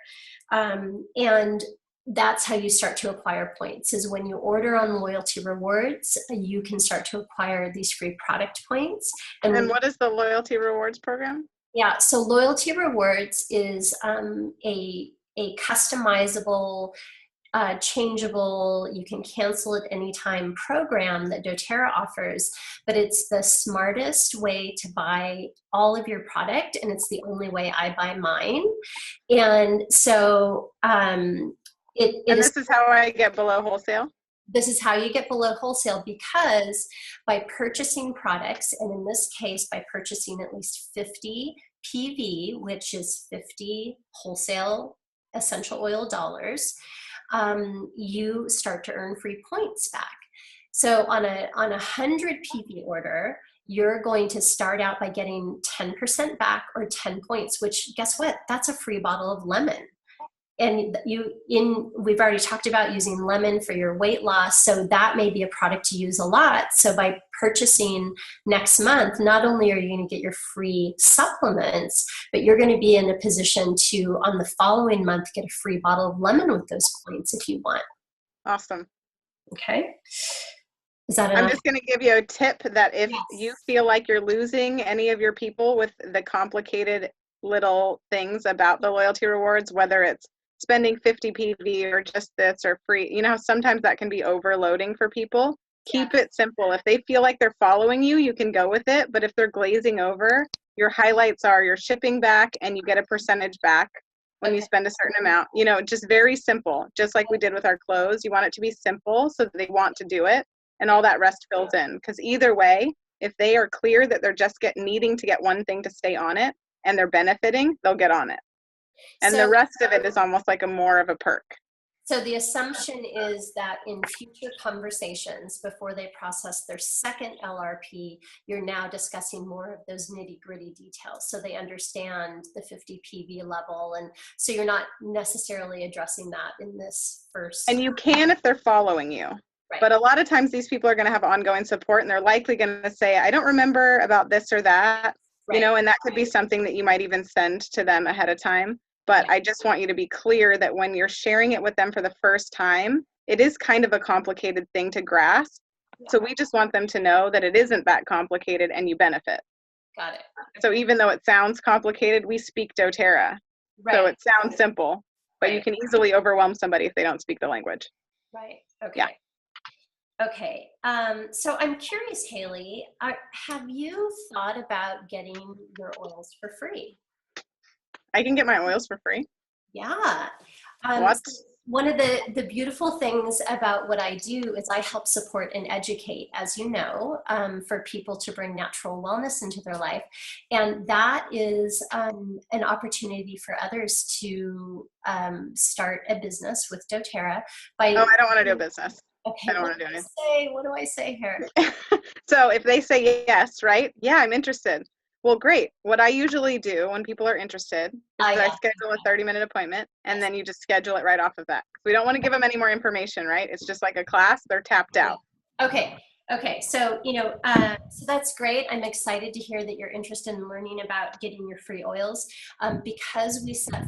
And that's how you start to acquire points, is when you order on Loyalty Rewards, you can start to acquire these free product points. And what is the Loyalty Rewards program? Yeah, so Loyalty Rewards is a customizable, changeable, you can cancel at any time program that doTERRA offers, but it's the smartest way to buy all of your product, and it's the only way I buy mine. And so this is how I get below wholesale? This is how you get below wholesale, because by purchasing products, and in this case, by purchasing at least 50 PV, which is 50 wholesale essential oil dollars, you start to earn free points back. So on a 100 PV order, you're going to start out by getting 10% back, or 10 points, which, guess what? That's a free bottle of lemon. And we've already talked about using lemon for your weight loss, so that may be a product to use a lot. So by purchasing next month, not only are you going to get your free supplements, but you're going to be in a position to, on the following month, get a free bottle of lemon with those points if you want. Awesome. Okay. Is that enough? I'm just going to give you a tip that if you feel like you're losing any of your people with the complicated little things about the Loyalty Rewards, whether it's spending 50 PV or just this or free, sometimes that can be overloading for people. Keep it simple. If they feel like they're following you, you can go with it. But if they're glazing over, your highlights are your shipping back, and you get a percentage back when you spend a certain amount. Just very simple, just like we did with our clothes. You want it to be simple so that they want to do it, and all that rest fills in. Because either way, if they are clear that they're just needing to get one thing to stay on it, and they're benefiting, they'll get on it. And the rest of it is almost like more of a perk. So the assumption is that in future conversations, before they process their second LRP, you're now discussing more of those nitty-gritty details, so they understand the 50 PV level. And so you're not necessarily addressing that in this first. And you can if they're following you. Right. But a lot of times these people are going to have ongoing support, and they're likely going to say, I don't remember about this or that. Right. And that could be something that you might even send to them ahead of time. But I just want you to be clear that when you're sharing it with them for the first time, it is kind of a complicated thing to grasp. So we just want them to know that it isn't that complicated and you benefit. Got it. So even though it sounds complicated, we speak doTERRA. Right. So it sounds simple, but you can easily overwhelm somebody if they don't speak the language. Right. Okay. Yeah. Okay. So I'm curious, Haley, have you thought about getting your oils for free? I can get my oils for free. Yeah. What? One of the beautiful things about what I do is I help support and educate, as you know, for people to bring natural wellness into their life. And that is an opportunity for others to start a business with doTERRA. Oh, I don't want to do a business. Okay, I don't want to do anything. what do I say here? So if they say yes, right? Yeah, I'm interested. Well, great. What I usually do when people are interested is I schedule a 30-minute appointment, and then you just schedule it right off of that. We don't want to give them any more information, right? It's just like a class. They're tapped out. Okay. So, so that's great. I'm excited to hear that you're interested in learning about getting your free oils. Because we set 45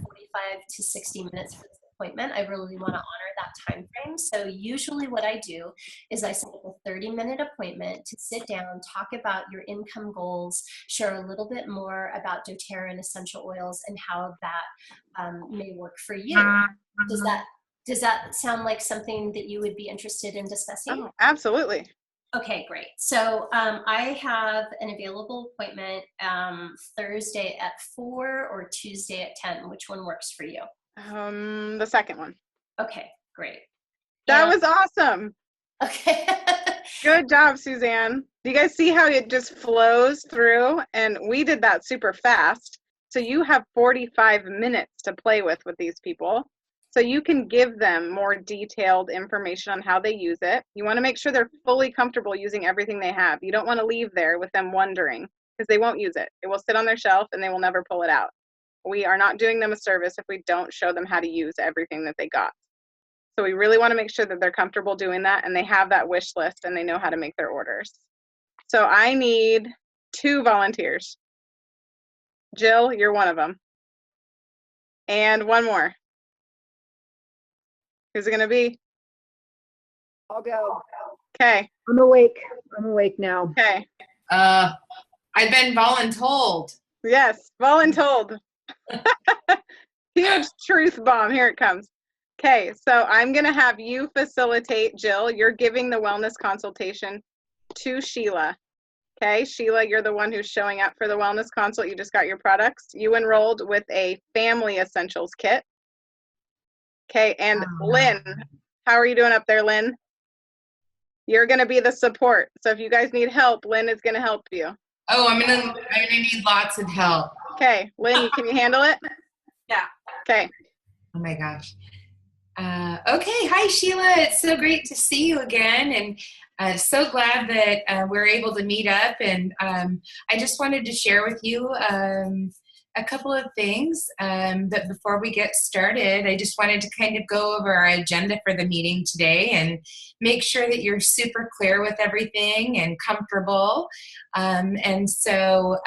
to 60 minutes for this appointment, I really want to honor that time frame. So usually what I do is I set up a 30-minute appointment to sit down, talk about your income goals, share a little bit more about doTERRA and essential oils and how that may work for you. Does that sound like something that you would be interested in discussing? Oh, absolutely. Okay, great. So I have an available appointment Thursday at 4 or Tuesday at 10. Which one works for you? The second one. Okay, great. That was awesome. Okay. Good job, Suzanne. Do you guys see how it just flows through? And we did that super fast. So you have 45 minutes to play with these people. So you can give them more detailed information on how they use it. You want to make sure they're fully comfortable using everything they have. You don't want to leave there with them wondering, because they won't use it. It will sit on their shelf and they will never pull it out. We are not doing them a service if we don't show them how to use everything that they got. So we really want to make sure that they're comfortable doing that and they have that wish list and they know how to make their orders. So I need 2 volunteers. Jill, you're one of them. And one more. Who's it going to be? I'll go. Okay. I'm awake now. Okay. I've been voluntold. Yes, voluntold. Huge truth bomb. Here it comes. Okay, so I'm going to have you facilitate, Jill. You're giving the wellness consultation to Sheila. Okay, Sheila, you're the one who's showing up for the wellness consult. You just got your products. You enrolled with a family essentials kit. Okay, and Lynn, how are you doing up there, Lynn? You're going to be the support. So if you guys need help, Lynn is going to help you. Oh, I'm gonna need lots of help. Okay, Lynn, can you handle it? Yeah. Okay. Oh my gosh. Okay, hi Sheila. It's so great to see you again, and so glad that we're able to meet up. And I just wanted to share with you a couple of things. But before we get started, I just wanted to kind of go over our agenda for the meeting today and make sure that you're super clear with everything and comfortable. And so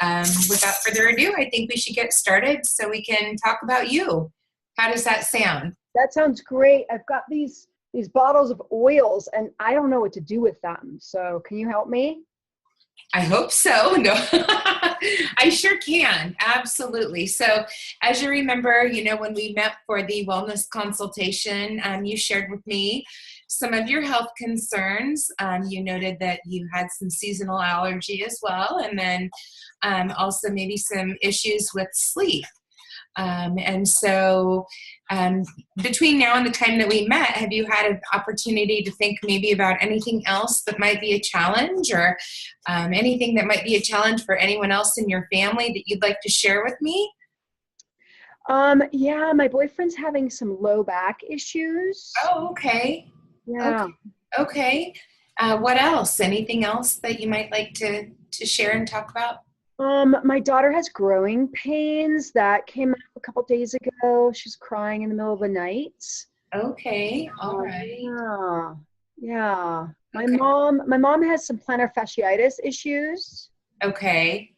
without further ado, I think we should get started so we can talk about you. How does that sound? That sounds great. I've got these bottles of oils and I don't know what to do with them. So can you help me? I hope so. No, I sure can. Absolutely. So as you remember, when we met for the wellness consultation, you shared with me some of your health concerns. You noted that you had some seasonal allergy as well, and then also maybe some issues with sleep. And so between now and the time that we met, have you had an opportunity to think maybe about anything else that might be a challenge, or anything that might be a challenge for anyone else in your family that you'd like to share with me? Yeah, my boyfriend's having some low back issues. Oh, okay. Yeah. Okay. What else? Anything else that you might like to share and talk about? My daughter has growing pains that came up a couple days ago. She's crying in the middle of the night. Okay. All right. Yeah. My Okay. mom has some plantar fasciitis issues. Okay.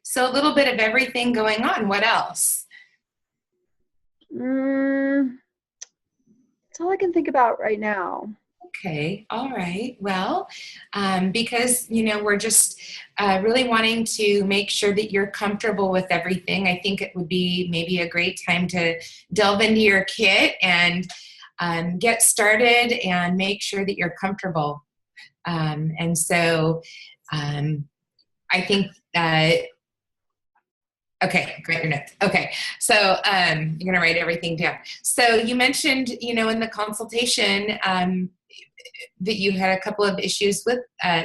So a little bit of everything going on. What else? That's all I can think about right now. Okay. All right. Well, because, we're just really wanting to make sure that you're comfortable with everything, I think it would be maybe a great time to delve into your kit and get started and make sure that you're comfortable. And so I think okay, great your notes. Okay, so you're going to write everything down. So you mentioned, in the consultation that you had a couple of issues with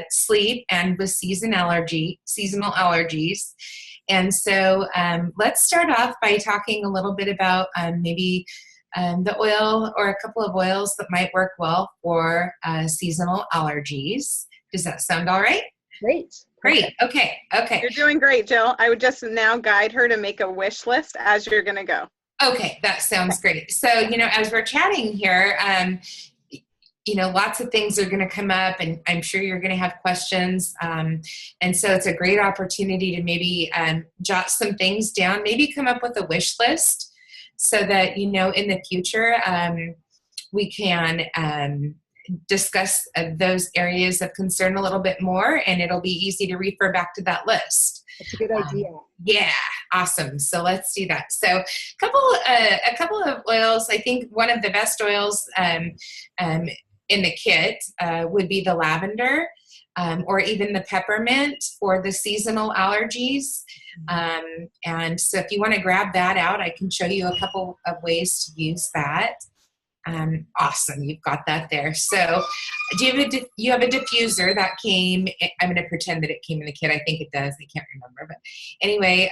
sleep and with seasonal allergies. And so let's start off by talking a little bit about maybe the oil or a couple of oils that might work well for seasonal allergies. Does that sound all right? Great. Okay. You're doing great, Jill. I would just now guide her to make a wish list as you're going to go. Okay, that sounds great. So, as we're chatting here, lots of things are going to come up, and I'm sure you're going to have questions. And so it's a great opportunity to maybe jot some things down, maybe come up with a wish list so that, in the future, we can discuss those areas of concern a little bit more, and it'll be easy to refer back to that list. That's a good idea. Yeah, awesome. So let's do that. So a couple of oils. I think one of the best oils in the kit would be the lavender or even the peppermint for the seasonal allergies. And so if you want to grab that out, I can show you a couple of ways to use that. Awesome, you've got that there. So you have a diffuser that came, I'm going to pretend that it came in the kit. I think it does. I can't remember. But anyway,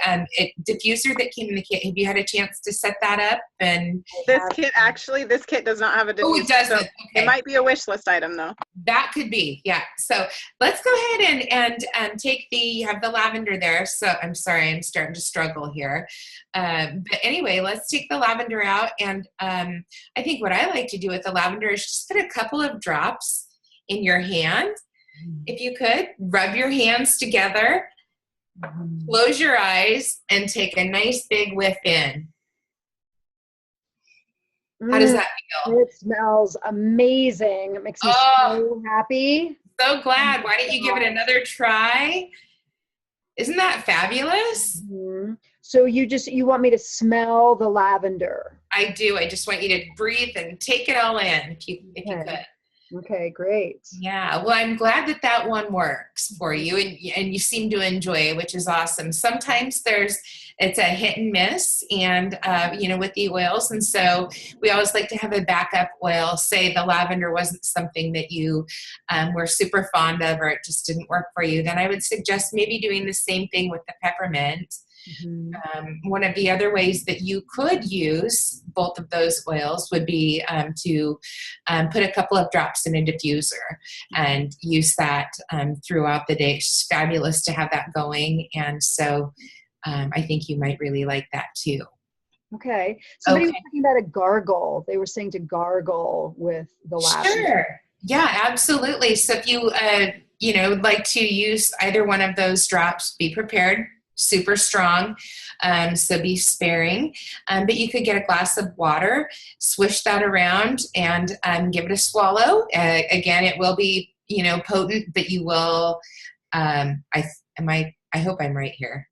diffuser that came in the kit. Have you had a chance to set that up? And this kit does not have a diffuser. Oh, it doesn't. So okay. It might be a wish list item though. That could be, yeah. So let's go ahead and take you have the lavender there. So I'm sorry, I'm starting to struggle here. But anyway, let's take the lavender out. And I think what I like to do with the lavender is just put a couple of drops in your hand. If you could, rub your hands together, close your eyes, and take a nice big whiff in. How does that feel? It smells amazing. It makes me so happy. So glad. Why don't you give it another try? Isn't that fabulous? Mm-hmm. So you want me to smell the lavender? I do. I just want you to breathe and take it all in if you could. Okay, great. Yeah. Well, I'm glad that one works for you and you seem to enjoy it, which is awesome. Sometimes it's a hit and miss and, with the oils. And so we always like to have a backup oil. Say the lavender wasn't something that you were super fond of or it just didn't work for you. Then I would suggest maybe doing the same thing with the peppermint. Mm-hmm. One of the other ways that you could use both of those oils would be to put a couple of drops in a diffuser and use that throughout the day. It's just fabulous to have that going. And so I think you might really like that too. Okay. Somebody was talking about a gargle. They were saying to gargle with the lavender. Sure. Yeah, absolutely. So if you, would like to use either one of those drops, be prepared. Super strong, so be sparing. But you could get a glass of water, swish that around, and give it a swallow. Again, it will be, potent, but you will. I hope I'm right here.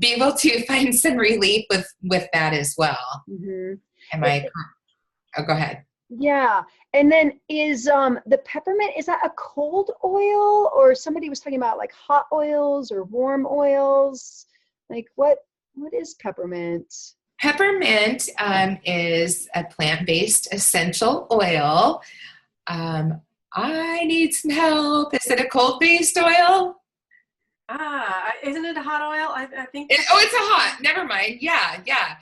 Be able to find some relief with that as well. Mm-hmm. Go ahead. Yeah. And then is the peppermint, is that a cold oil, or somebody was talking about like hot oils or warm oils? Like what is peppermint? Peppermint is a plant-based essential oil. I need some help. Is it a cold-based oil? Isn't it a hot oil? I think. It's a hot. Never mind. Yeah. Yeah.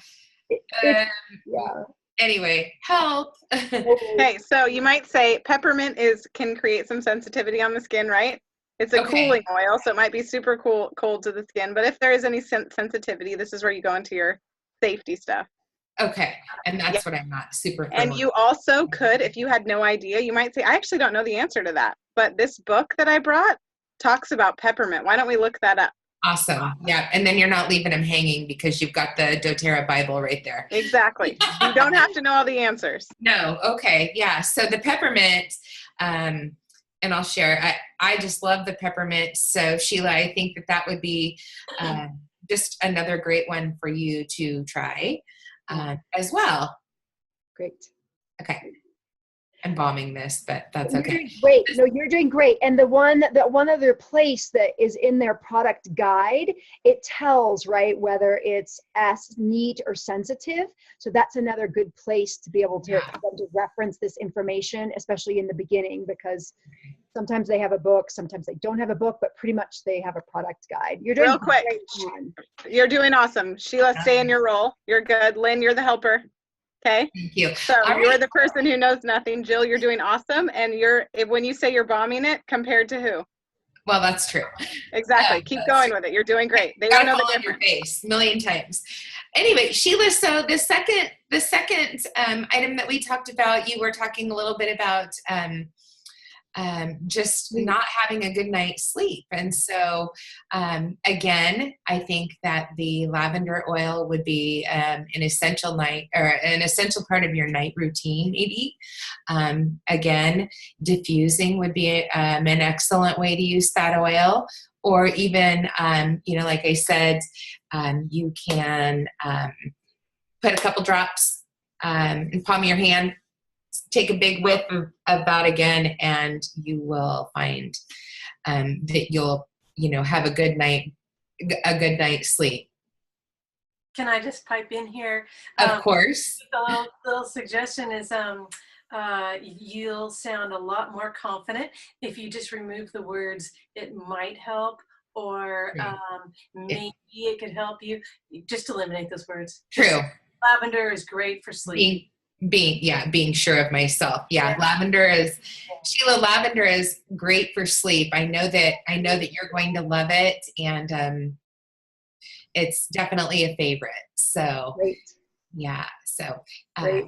Anyway, help. Okay, so you might say peppermint can create some sensitivity on the skin, right? It's a cooling oil, so it might be super cold to the skin. But if there is any sensitivity, this is where you go into your safety stuff. Okay, and that's what I'm not super familiar. And you also could, if you had no idea, you might say, I actually don't know the answer to that. But this book that I brought talks about peppermint. Why don't we look that up? Awesome. Yeah. And then you're not leaving them hanging because you've got the doTERRA Bible right there. Exactly. You don't have to know all the answers. No. Okay. Yeah. So the peppermint, And I'll share. I just love the peppermint. So Sheila, I think that would be just another great one for you to try as well. Great. Okay. I'm bombing this, but that's You're okay. doing great. No, you're doing great. And the one other place that is in their product guide, it tells, right, whether it's neat or sensitive. So that's another good place to be able to, for them to reference this information, especially in the beginning, because sometimes they have a book, sometimes they don't have a book, but pretty much they have a product guide. You're doing real quick. great, Sean. You're doing awesome. Sheila, stay in your role. You're good. Lynn, you're the helper. Okay. Thank you. So you're the person who knows nothing. Jill, you're doing awesome. And when you say you're bombing it, compared to who? Well, that's true. Exactly. Keep going with it. You're doing great. They don't know the difference. Your face a million times. Anyway, Sheila, so the second item that we talked about, you were talking a little bit about just not having a good night's sleep. And so, again, I think that the lavender oil would be an essential part of your night routine, maybe. Again, diffusing would be an excellent way to use that oil. Or even, like I said, you can put a couple drops in the palm of your hand, take a big whiff of that again, and you will find that you'll, have a good night's sleep. Can I just pipe in here? Of course. A little suggestion is you'll sound a lot more confident if you just remove the words "it might help" or "maybe it could help you." Just eliminate those words. True. Lavender is great for sleep. Being sure of myself. Yeah. Sheila, lavender is great for sleep. I know that you're going to love it, and it's definitely a favorite. So great. Yeah. So Great.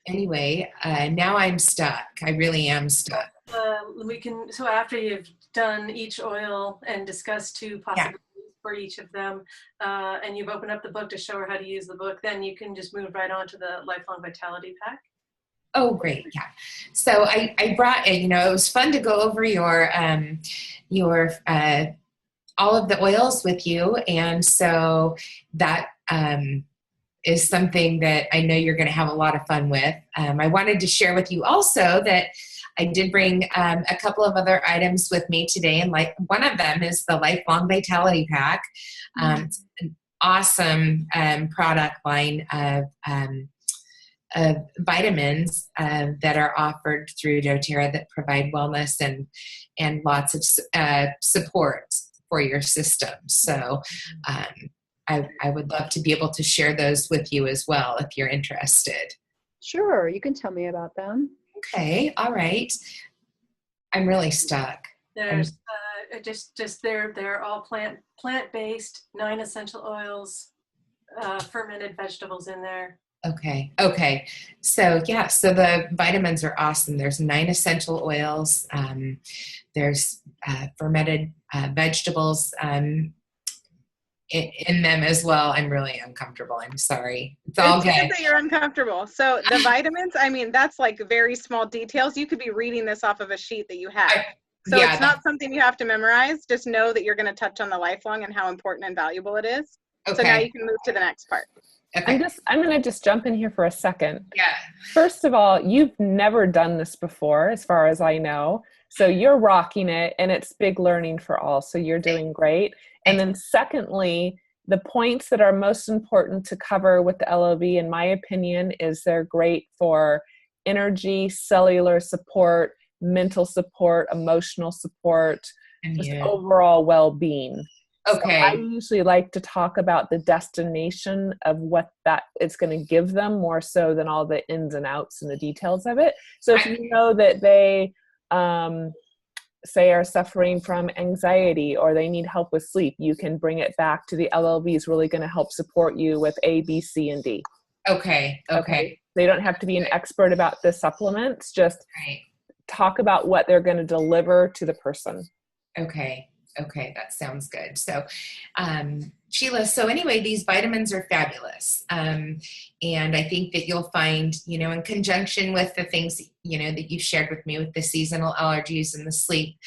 Anyway, now I'm stuck. I really am stuck. So after you've done each oil and discussed two possibilities for each of them, and you've opened up the book to show her how to use the book, then you can just move right on to the Lifelong Vitality Pack. Oh, great. Yeah. So I brought, it was fun to go over your all of the oils with you. And so that is something that I know you're going to have a lot of fun with. I wanted to share with you also that I did bring a couple of other items with me today. And one of them is the Lifelong Vitality Pack. It's an awesome product line of vitamins that are offered through doTERRA that provide wellness and lots of support for your system. So I would love to be able to share those with you as well if you're interested. Sure, you can tell me about them. Okay, all right. I'm really stuck. There's they're all plant-based, 9 essential oils, fermented vegetables in there. Okay. So so the vitamins are awesome. There's 9 essential oils. There's fermented vegetables in them as well. I'm really uncomfortable. I'm sorry. It's all good. Good that you're uncomfortable. So the vitamins, that's like very small details. You could be reading this off of a sheet that you have. So it's not something you have to memorize. Just know that you're going to touch on the lifelong and how important and valuable it is. Okay. So now you can move to the next part. Okay. I'm going to just jump in here for a second. Yeah. First of all, you've never done this before, as far as I know. So you're rocking it, and it's big learning for all. So you're doing great. And then secondly, the points that are most important to cover with the LOV, in my opinion, is they're great for energy, cellular support, mental support, emotional support, just overall well-being. Okay. So I usually like to talk about the destination of what that it's going to give them more so than all the ins and outs and the details of it. So if you know that they say are suffering from anxiety or they need help with sleep, you can bring it back to the LLV is really going to help support you with A, B, C, and D. Okay. They don't have to be an expert about the supplements. Just talk about what they're going to deliver to the person. Okay. Okay, that sounds good. So, Sheila, so anyway, these vitamins are fabulous. And I think that you'll find, in conjunction with the things, that you shared with me with the seasonal allergies and the sleep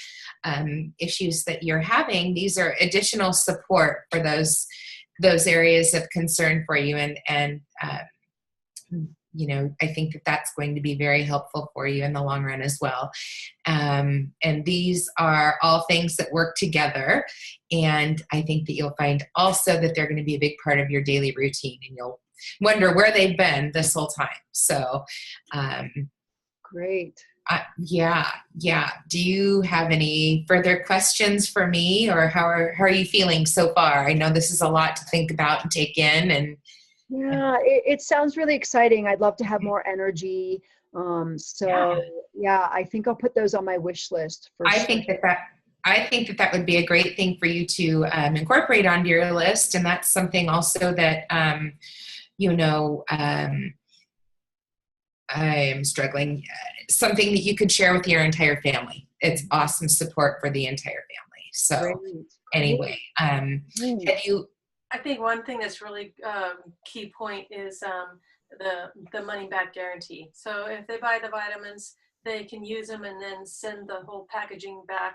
issues that you're having, these are additional support for those areas of concern for you. And I think that that's going to be very helpful for you in the long run as well. And these are all things that work together. And I think that you'll find also that they're going to be a big part of your daily routine, and you'll wonder where they've been this whole time. So, great. Yeah. Do you have any further questions for me, or how are you feeling so far? I know this is a lot to think about and take in, and yeah, it sounds really exciting. I'd love to have more energy. Yeah, I think I'll put those on my wish list. I think that would be a great thing for you to incorporate onto your list, and that's something also that I'm struggling. Something that you could share with your entire family. It's awesome support for the entire family. So anyway, have you? I think one thing that's really key point is the money back guarantee. So if they buy the vitamins, they can use them and then send the whole packaging back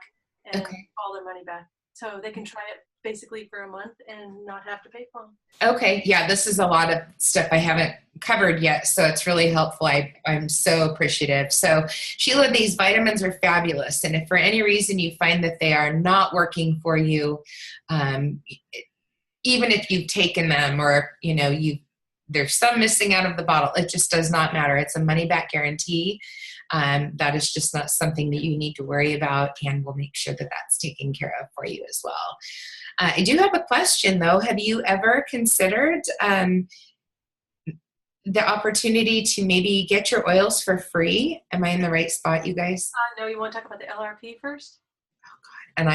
and all their money back. So they can try it basically for a month and not have to pay for them. Okay. Yeah, this is a lot of stuff I haven't covered yet, so it's really helpful. I'm so appreciative. So Sheila, these vitamins are fabulous. And if for any reason you find that they are not working for you, even if you've taken them or, there's some missing out of the bottle, it just does not matter. It's a money back guarantee. That is just not something that you need to worry about, and we'll make sure that that's taken care of for you as well. I do have a question though. Have you ever considered the opportunity to maybe get your oils for free? Am I in the right spot, you guys? No, you want to talk about the LRP first? Oh God, and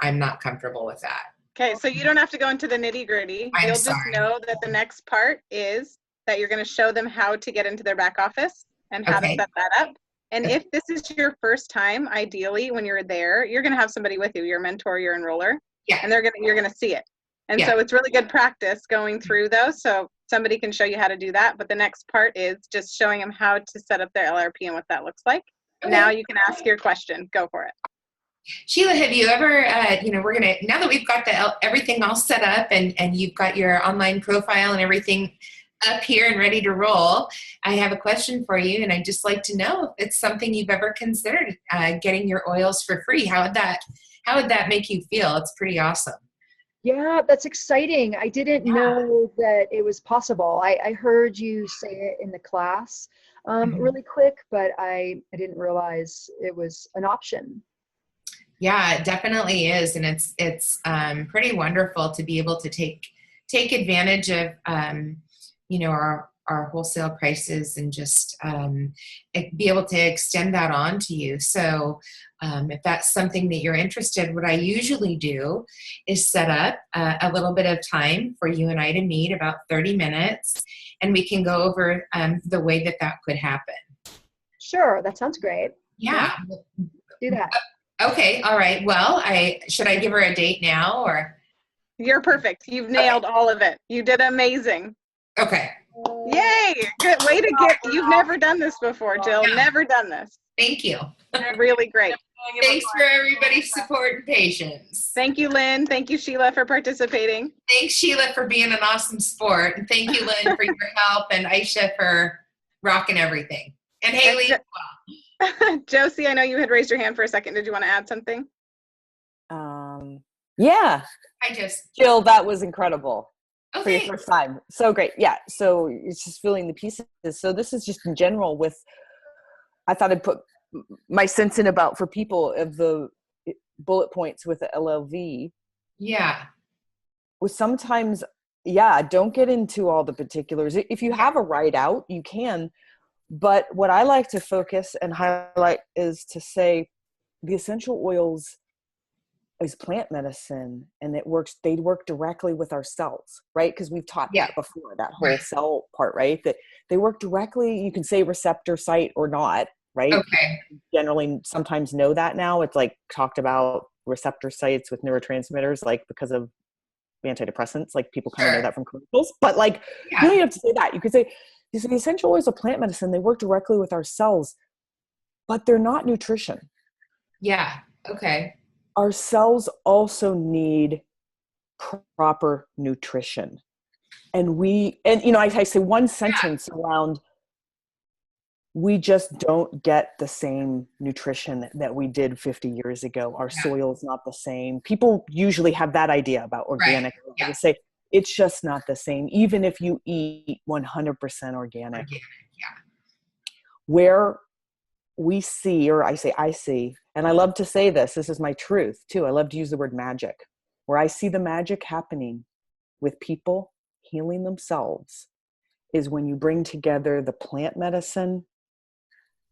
I'm not comfortable with that. Okay, so you don't have to go into the nitty-gritty. You'll just know that the next part is that you're going to show them how to get into their back office and how to set that up. And if this is your first time, ideally, when you're there, you're going to have somebody with you, your mentor, your enroller, and you're going to see it. And so it's really good practice going through those. So somebody can show you how to do that. But the next part is just showing them how to set up their LRP and what that looks like. Now you can ask your question. Go for it. Sheila, have you ever, now that we've got everything all set up and you've got your online profile and everything up here and ready to roll, I have a question for you, and I'd just like to know if it's something you've ever considered getting your oils for free. How would that make you feel? It's pretty awesome. Yeah, that's exciting. I didn't know that it was possible. I heard you say it in the class really quick, but I didn't realize it was an option. Yeah, it definitely is. And it's pretty wonderful to be able to take advantage of, our wholesale prices and just be able to extend that on to you. So if that's something that you're interested, what I usually do is set up a little bit of time for you and I to meet, about 30 minutes, and we can go over the way that could happen. Sure, that sounds great. Yeah. Do that. Okay, all right. Well, should I give her a date now, or? You're perfect. You've nailed all of it. You did amazing. Okay. Yay! Good way to get. You've never done this before, Jill. Yeah. Never done this. Thank you. Really great. Thanks for everybody's support and patience. Thank you, Lynn. Thank you, Sheila, for participating. Thanks, Sheila, for being an awesome sport. And thank you, Lynn, for your help, and Aisha for rocking everything. And Haley as well. Josie, I know you had raised your hand for a second. Did you want to add something? Yeah. Jill, that was incredible. Okay. For your first time. So great. Yeah. So it's just filling the pieces. So this is just in general I thought I'd put my sense in about for people of the bullet points with the LLV. Yeah. Was sometimes, don't get into all the particulars. If you have a write out, you can. But what I like to focus and highlight is to say the essential oils is plant medicine, and they work directly with our cells, right? Because we've taught that before, that whole cell part, right? That they work directly, you can say receptor site or not, right? Okay. Generally sometimes know that now. It's like talked about receptor sites with neurotransmitters, like because of antidepressants, like people kind of know that from commercials, but like, you don't even have to say that. You could say these are the essential oils of plant medicine. They work directly with our cells, but they're not nutrition. Yeah. Okay. Our cells also need proper nutrition. And I say one sentence around, we just don't get the same nutrition that we did 50 years ago. Our soil is not the same. People usually have that idea about organic. Right. Yeah. They say it's just not the same, even if you eat 100% organic. Where we see, or I see, and I love to say this is my truth too. I love to use the word magic. Where I see the magic happening with people healing themselves is when you bring together the plant medicine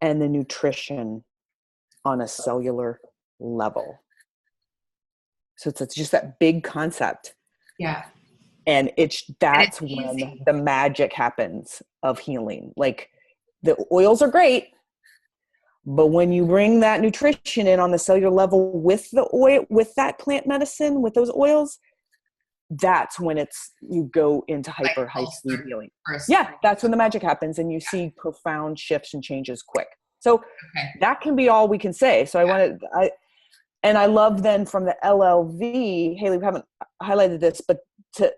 and the nutrition on a cellular level. So it's just that big concept. Yeah. And that's when the magic happens of healing. Like the oils are great, but when you bring that nutrition in on the cellular level with the oil, with that plant medicine, with those oils, that's when you go into high speed healing. Yeah, that's when the magic happens and you see profound shifts and changes quick. So that can be all we can say. So I love then from the LLV, Haley, we haven't highlighted this, but to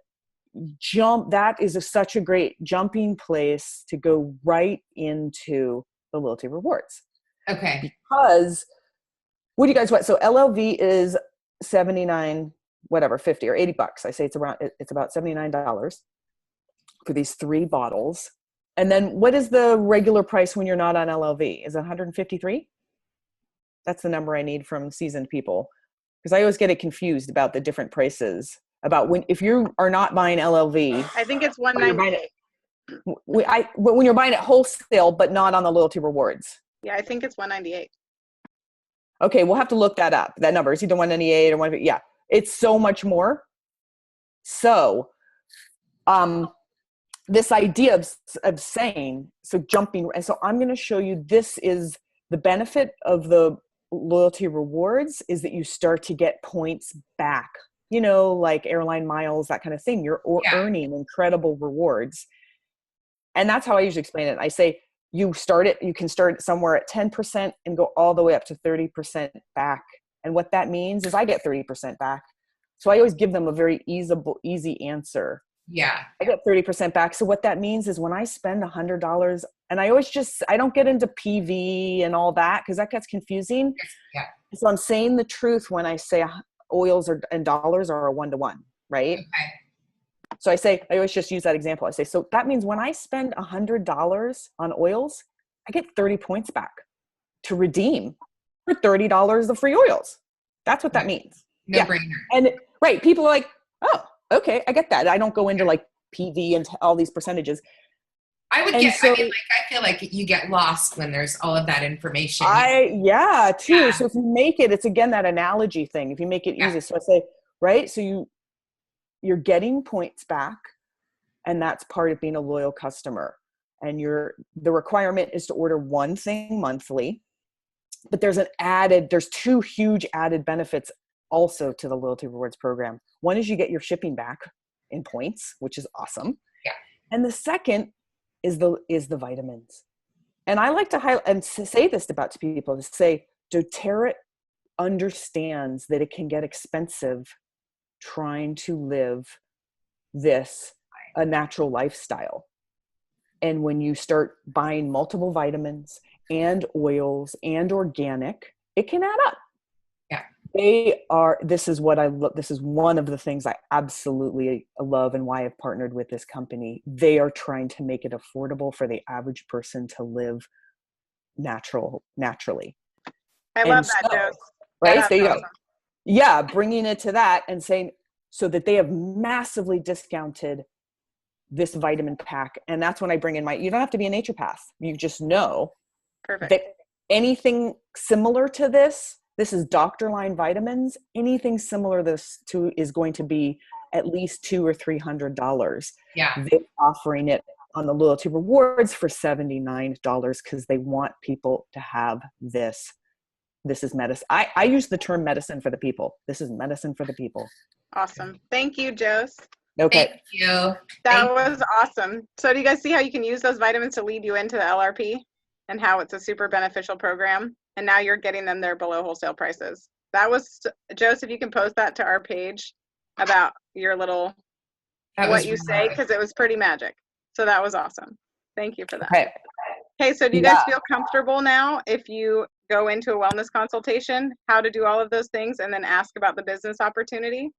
jump, that is such a great jumping place to go right into the loyalty rewards. Okay. Because what do you guys want? So LLV is $79, whatever, 50 or 80 bucks. I say it's about $79 for these 3 bottles. And then what is the regular price when you're not on LLV? Is it 153? That's the number I need from seasoned people. Because I always get it confused about the different prices. About if you are not buying LLV. I think it's $198. When you're buying it wholesale, but not on the loyalty rewards. Yeah, I think it's $198. Okay, we'll have to look that up. That number is either 198 or 150. Yeah, it's so much more. So, this idea of saying, so jumping, and so I'm going to show you, this is the benefit of the loyalty rewards is that you start to get points back, like airline miles, that kind of thing. You're earning incredible rewards. And that's how I usually explain it. I say, you can start somewhere at 10% and go all the way up to 30% back. And what that means is I get 30% back. So I always give them a very easy answer. Yeah. I get 30% back. So what that means is when I spend $100, and I don't get into PV and all that because that gets confusing. Yeah. So I'm saying the truth when I say oils and dollars are a 1-to-1, right? Okay. So I always just use that example. I say, so that means when I spend $100 on oils, I get 30 points back to redeem for $30 of free oils. That's what that means. No brainer. And people are like, oh, okay, I get that. I don't go into like PV and all these percentages. I feel like you get lost when there's all of that information. Too. So if you make it's again, that analogy thing. If you make it easy. So I say, right. So you're getting points back, and that's part of being a loyal customer. And the requirement is to order one thing monthly, but there's 2 huge added benefits also to the loyalty rewards program. One is you get your shipping back in points, which is awesome. Yeah. And the second is the vitamins. And I like to highlight and say this to people, to say doTERRA understands that it can get expensive trying to live a natural lifestyle. And when you start buying multiple vitamins and oils and organic, it can add up. Yeah. This is one of the things I absolutely love and why I've partnered with this company. They are trying to make it affordable for the average person to live naturally. I love that, Joe. Right? There you go. Yeah, bringing it to that and saying, so that they have massively discounted this vitamin pack. And that's when I bring in you don't have to be a naturopath. You just know that anything similar to this is doctor line vitamins. Anything similar to is going to be at least $200 or $300. Yeah. They're offering it on the loyalty rewards for $79 because they want people to have this this is medicine. I use the term medicine for the people. This is medicine for the people. Awesome. Thank you, Jose. Okay. Thank you. That was awesome. So do you guys see how you can use those vitamins to lead you into the LRP and how it's a super beneficial program? And now you're getting them there below wholesale prices. That was, Joseph, you can post that to our page about your little, what you say, because it was pretty magic. So that was awesome. Thank you for that. Okay. Okay, so do you guys feel comfortable now if you go into a wellness consultation, how to do all of those things and then ask about the business opportunity?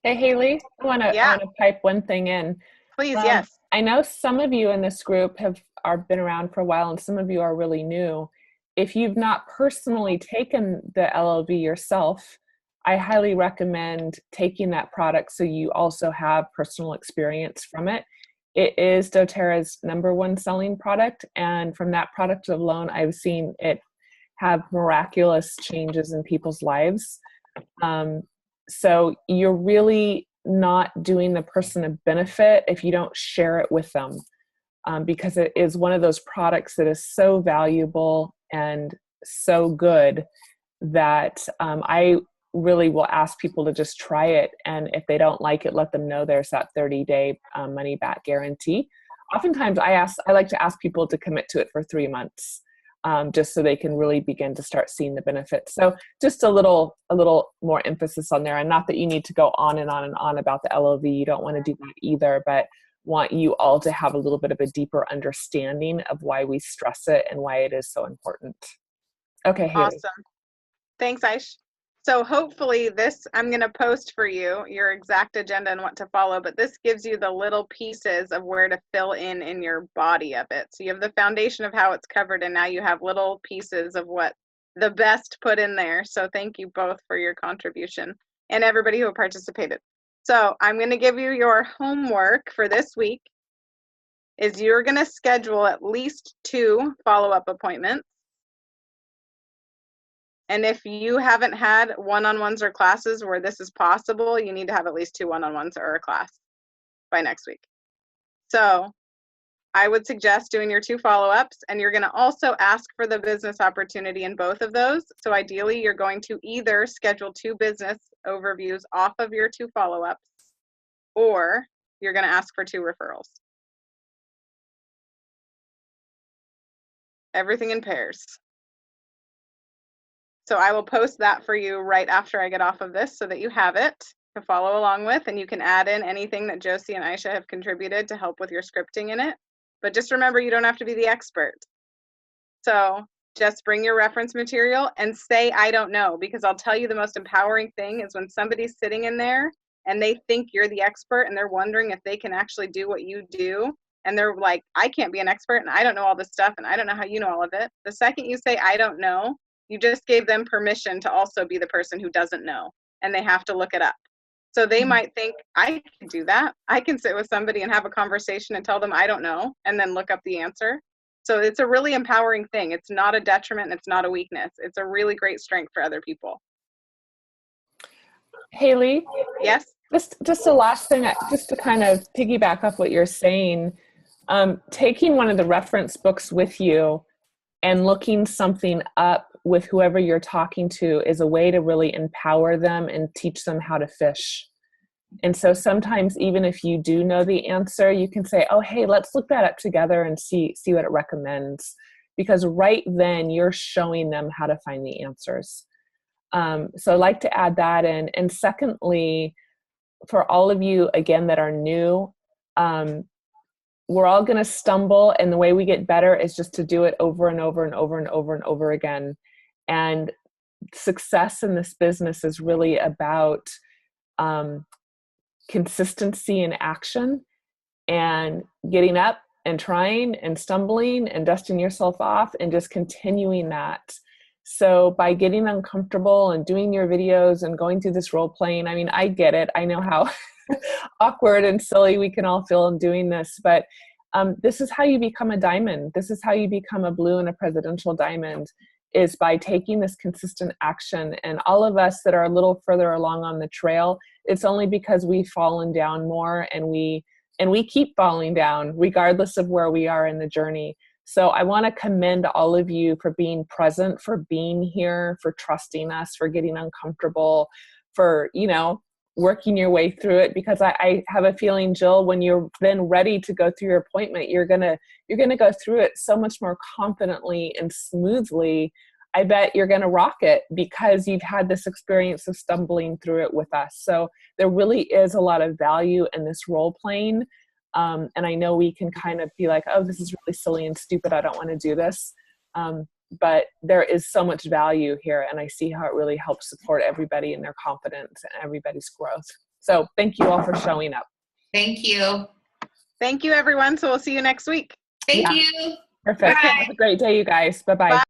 Hey, Haley, I want to pipe one thing in. Please, yes. I know some of you in this group are been around for a while, and some of you are really new. If you've not personally taken the LLV yourself, I highly recommend taking that product so you also have personal experience from it. It is doTERRA's #1 selling product, and from that product alone, I've seen it have miraculous changes in people's lives. So you're really not doing the person a benefit if you don't share it with them, because it is one of those products that is so valuable and so good that I really will ask people to just try it. And if they don't like it, let them know there's that 30-day money back guarantee. Oftentimes I like to ask people to commit to it for 3 months. Just so they can really begin to start seeing the benefits. So just a little more emphasis on there, and not that you need to go on and on and on about the LLV. You don't want to do that either, but want you all to have a little bit of a deeper understanding of why we stress it and why it is so important. Okay, Haley. Awesome. Thanks, Aish. So hopefully this, I'm going to post for you your exact agenda and what to follow, but this gives you the little pieces of where to fill in your body of it. So you have the foundation of how it's covered, and now you have little pieces of what the best put in there. So thank you both for your contribution and everybody who participated. So I'm going to give you your homework for this week is you're going to schedule at least 2 follow-up appointments. And if you haven't had one-on-ones or classes where this is possible, you need to have at least 2 one-on-ones or a class by next week. So I would suggest doing your 2 follow-ups, and you're going to also ask for the business opportunity in both of those. So ideally, you're going to either schedule 2 business overviews off of your 2 follow-ups, or you're going to ask for 2 referrals. Everything in pairs. So I will post that for you right after I get off of this so that you have it to follow along with, and you can add in anything that Josie and Aisha have contributed to help with your scripting in it. But just remember, you don't have to be the expert. So just bring your reference material and say, I don't know, because I'll tell you the most empowering thing is when somebody's sitting in there and they think you're the expert and they're wondering if they can actually do what you do. And they're like, I can't be an expert and I don't know all this stuff and I don't know how you know all of it. The second you say, I don't know, you just gave them permission to also be the person who doesn't know, and they have to look it up. So they might think, I can do that. I can sit with somebody and have a conversation and tell them I don't know, and then look up the answer. So it's a really empowering thing. It's not a detriment. It's not a weakness. It's a really great strength for other people. Haley? Yes? Just the last thing, just to kind of piggyback off what you're saying, taking one of the reference books with you and looking something up with whoever you're talking to is a way to really empower them and teach them how to fish. And so sometimes even if you do know the answer, you can say, oh, hey, let's look that up together and see what it recommends. Because right then you're showing them how to find the answers. So I'd like to add that in. And secondly, for all of you, again, that are new, we're all going to stumble, and the way we get better is just to do it over and over and over and over and over again. And success in this business is really about consistency in action and getting up and trying and stumbling and dusting yourself off and just continuing that. So by getting uncomfortable and doing your videos and going through this role playing, I mean, I get it. I know how awkward and silly we can all feel in doing this, but this is how you become a diamond. This is how you become a blue and a presidential diamond, is by taking this consistent action. And all of us that are a little further along on the trail, it's only because we've fallen down more, and we keep falling down regardless of where we are in the journey. So I want to commend all of you for being present, for being here, for trusting us, for getting uncomfortable, for, you know, working your way through it, because I have a feeling, Jill, when you're then ready to go through your appointment, you're gonna go through it so much more confidently and smoothly. I bet you're gonna rock it because you've had this experience of stumbling through it with us. So there really is a lot of value in this role playing. And I know we can kind of be like, oh, this is really silly and stupid, I don't want to do this. But there is so much value here, and I see how it really helps support everybody in their confidence and everybody's growth. So thank you all for showing up. Thank you. Thank you, everyone. So we'll see you next week. Thank you. Perfect. Bye. Have a great day, you guys. Bye-bye. Bye.